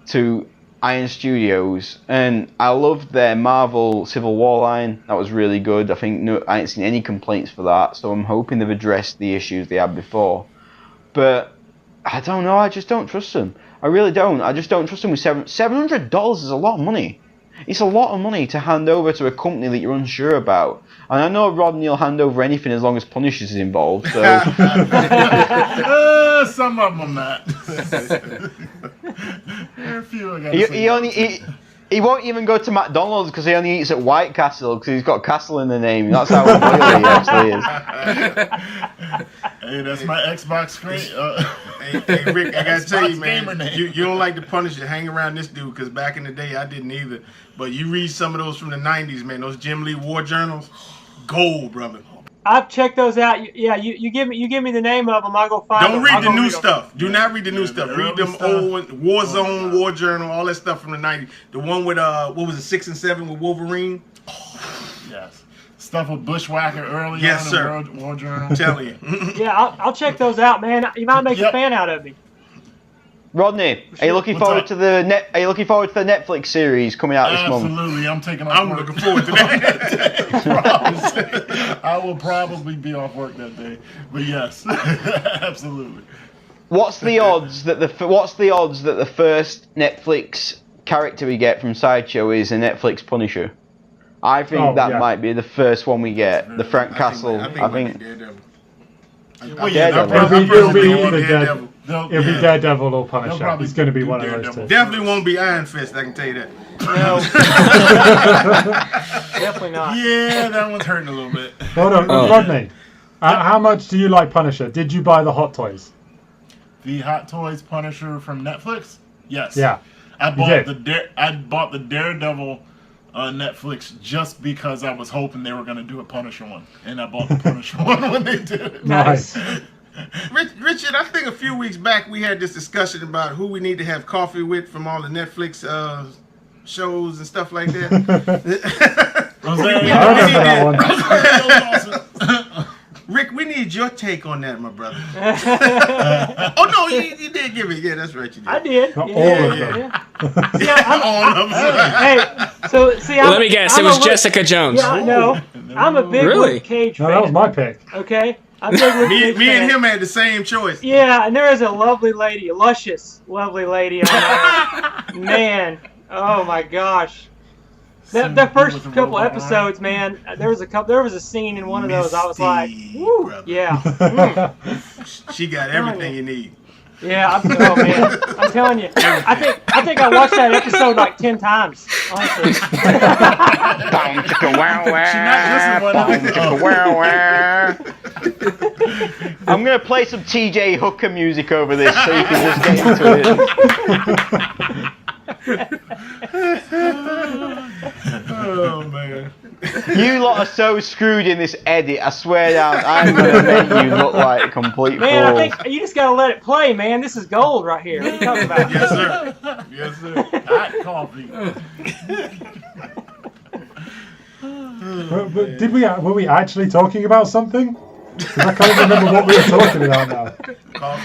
to Iron Studios? And I loved their Marvel Civil War line. That was really good. I think I ain't seen any complaints for that, so I'm hoping they've addressed the issues they had before. But I don't know. I just don't trust them. I really don't. I just don't trust them with $700 is a lot of money. It's a lot of money to hand over to a company that you're unsure about. And I know Rodney will hand over anything as long as Punisher's is involved. So
some of them not. There are a few.
He won't even go to McDonald's because he only eats at White Castle because he's got Castle in the name. That's how loyal he actually is.
Hey, that's my Xbox screen.
Hey, Rick, I gotta tell you, man, you don't like the Punisher. Hang around this dude, because back in the day I didn't either. But you read some of those from the '90s, man. Those Jim Lee war journals, gold, brother.
I've checked those out. Yeah, you give me the name of them. I'll go find them.
Don't read the new stuff. Do not read the new stuff. Read them old Warzone, War Journal, all that stuff from the '90s. The one with what was it, 6 and 7 with Wolverine?
Yes. Stuff with Bushwhacker early
yes,
on
sir.
in War Journal.
I'm telling you.
Yeah, I'll check those out, man. You might make a fan out of me.
Rodney, are you looking forward to the Netflix series coming out this month?
Absolutely, I'm taking off
I'm
work.
looking forward to that.
I will probably be off work that day, but yes, absolutely.
What's the odds that the first Netflix character we get from Sideshow is a Netflix Punisher? I think might be the first one we get. The Frank Castle. I think.
Well, yeah,
It'll be Daredevil or Punisher. It's going to be one of those two.
Definitely won't be Iron Fist, I can tell you that.
No. Definitely not.
Yeah, that one's hurting a little bit.
Hold on, Rodney. How much do you like Punisher? Did you buy the Hot Toys?
The Hot Toys Punisher from Netflix? Yes.
Yeah.
I bought the Daredevil Netflix just because I was hoping they were going to do a Punisher one, and I bought the Punisher one when they did it.
Nice.
Richard, I think a few weeks back we had this discussion about who we need to have coffee with from all the Netflix shows and stuff like that.
I remember that one.
Rick, we need your take on that, my brother. Oh no, you did give it. Yeah, that's right, you did.
I did.
All of them.
All of them.
Hey, so see,
let me guess. It was Jessica Jones.
Yeah, I know. I'm a big Luke Cage fan.
No, that was my pick.
Okay. I'm big Luke Cage
Me
fan.
and him had the same choice.
Yeah, and there is a lovely lady, a luscious, lovely lady on there. Man, oh my gosh. The first couple episodes, man, there was a scene in one of those. I was like, woo,
brother.
yeah.
She got everything you need.
Yeah, I'm telling you. I think I watched that episode like 10 times, honestly.
I'm gonna play some TJ Hooker music over this so you can just get into it.
Oh man.
You lot are so screwed in this edit. I swear down, I'm gonna make you look like a complete
Man, I
fool.
think you just gotta let it play, man. This is gold right here. What are you talking about?
Yes, sir. Yes, sir.
Hot coffee.
But were we actually talking about something? Because I can't remember what we were talking about now.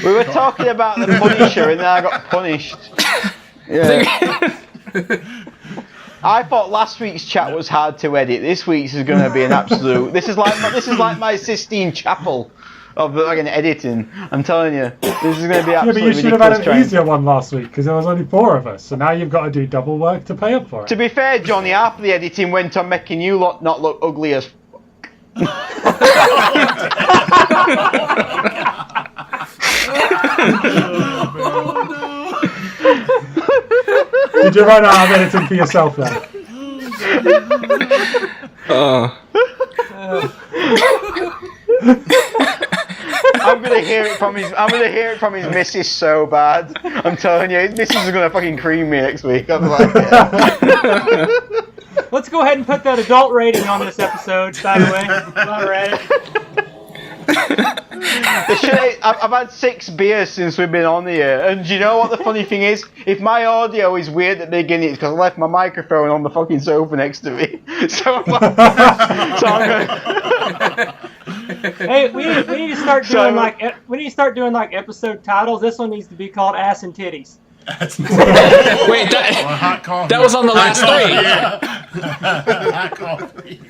We were talking about the Punisher, and then I got punished. Yeah. I thought last week's chat was hard to edit. This week's is going to be an absolute. This is like my Sistine Chapel of fucking editing. I'm telling you, this is going to be
Yeah,
absolutely
but you should have had
ridiculous.
an easier one last week because there was only 4 of us. So now you've got to do double work to pay up for it.
To be fair, Johnny, half of the editing went on making you lot not look ugly as.
Did you run out of editing for yourself then?
I'm gonna hear it from his missus so bad. I'm telling you, his missus is gonna fucking cream me next week. I'm like, yeah.
Let's go ahead and put that adult rating on this episode, by the way. While we're at it.
I've had 6 beers since we've been on here, and do you know what the funny thing is? If my audio is weird at the beginning, it's because I left my microphone on the fucking sofa next to me. So I'm gonna...
Hey, we need to start doing like episode titles. This one needs to be called Ass and Titties.
Wait,
Hot coffee.
that was on the last 3.
Hot coffee.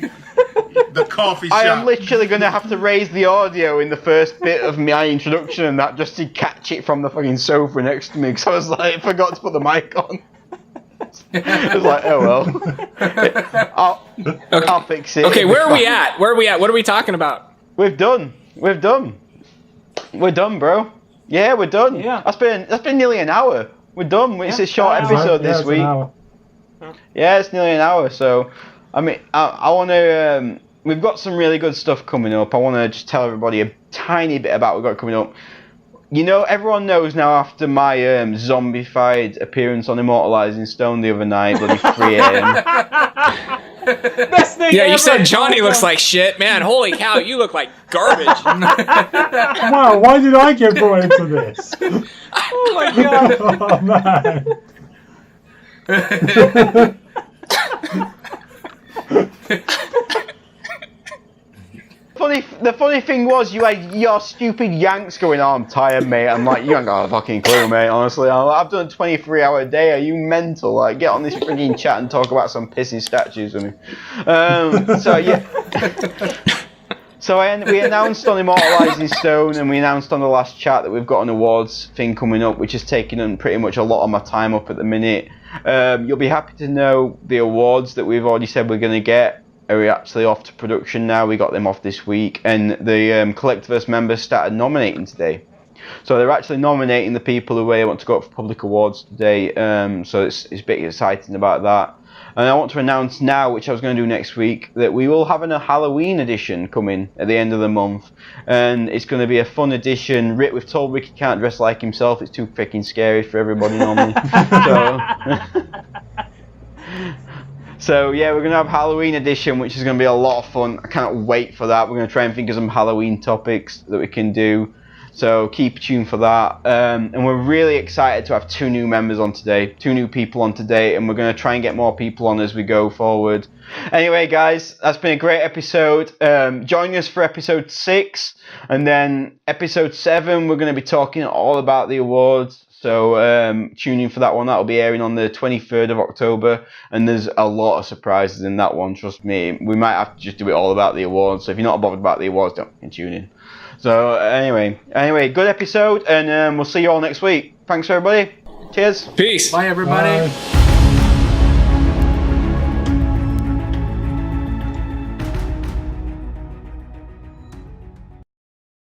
The coffee shop.
I am literally going to have to raise the audio in the first bit of my introduction and that just to catch it from the fucking sofa next to me because I was like, I forgot to put the mic on. I was like, oh well. I'll fix it.
Okay, where are we at? What are we talking about?
We're done, bro. Yeah, we're done.
Yeah.
That's been nearly an hour. We're done. It's a short episode this
it's
week.
an hour.
Yeah, it's nearly an hour. So, I mean, I want to. We've got some really good stuff coming up. I want to just tell everybody a tiny bit about what we've got coming up. You know, everyone knows now after my zombified appearance on Immortalizing Stone the other night, bloody 3 a.m.
Best thing
Yeah,
ever.
you said Johnny looks like shit. Man, holy cow, you look like garbage.
Wow, why did I get brought into this?
Oh my god.
Oh man.
The funny thing was, you had your stupid yanks going, oh, I'm tired, mate. I'm like, you ain't got a fucking clue, mate, honestly. I've done a 23-hour day. Are you mental? Like, get on this freaking chat and talk about some pissing statues with me. So, yeah. So we announced on Immortalizing Stone and we announced on the last chat that we've got an awards thing coming up, which is taking pretty much a lot of my time up at the minute. You'll be happy to know the awards that we've already said we're going to get are actually off to production now. We got them off this week, and the Collectorverse members started nominating today. So they're actually nominating the people who want to go up for public awards today. So it's a bit exciting about that. And I want to announce now, which I was going to do next week, that we will have a Halloween edition coming at the end of the month. And it's going to be a fun edition. We've told Rick he can't dress like himself. It's too freaking scary for everybody normally. So yeah, we're going to have Halloween edition, which is going to be a lot of fun. I can't wait for that. We're going to try and think of some Halloween topics that we can do. So keep tuned for that. And we're really excited to have 2 new members on today, 2 new people on today, and we're going to try and get more people on as we go forward. Anyway, guys, that's been a great episode. Join us for episode 6, and then episode 7, we're going to be talking all about the awards. So tune in for that one. That'll be airing on the 23rd of October, and there's a lot of surprises in that one, trust me. We might have to just do it all about the awards, so if you're not bothered about the awards, don't tune in. So anyway, good episode, and we'll see you all next week. Thanks everybody. Cheers.
Peace.
Bye, everybody.
Bye.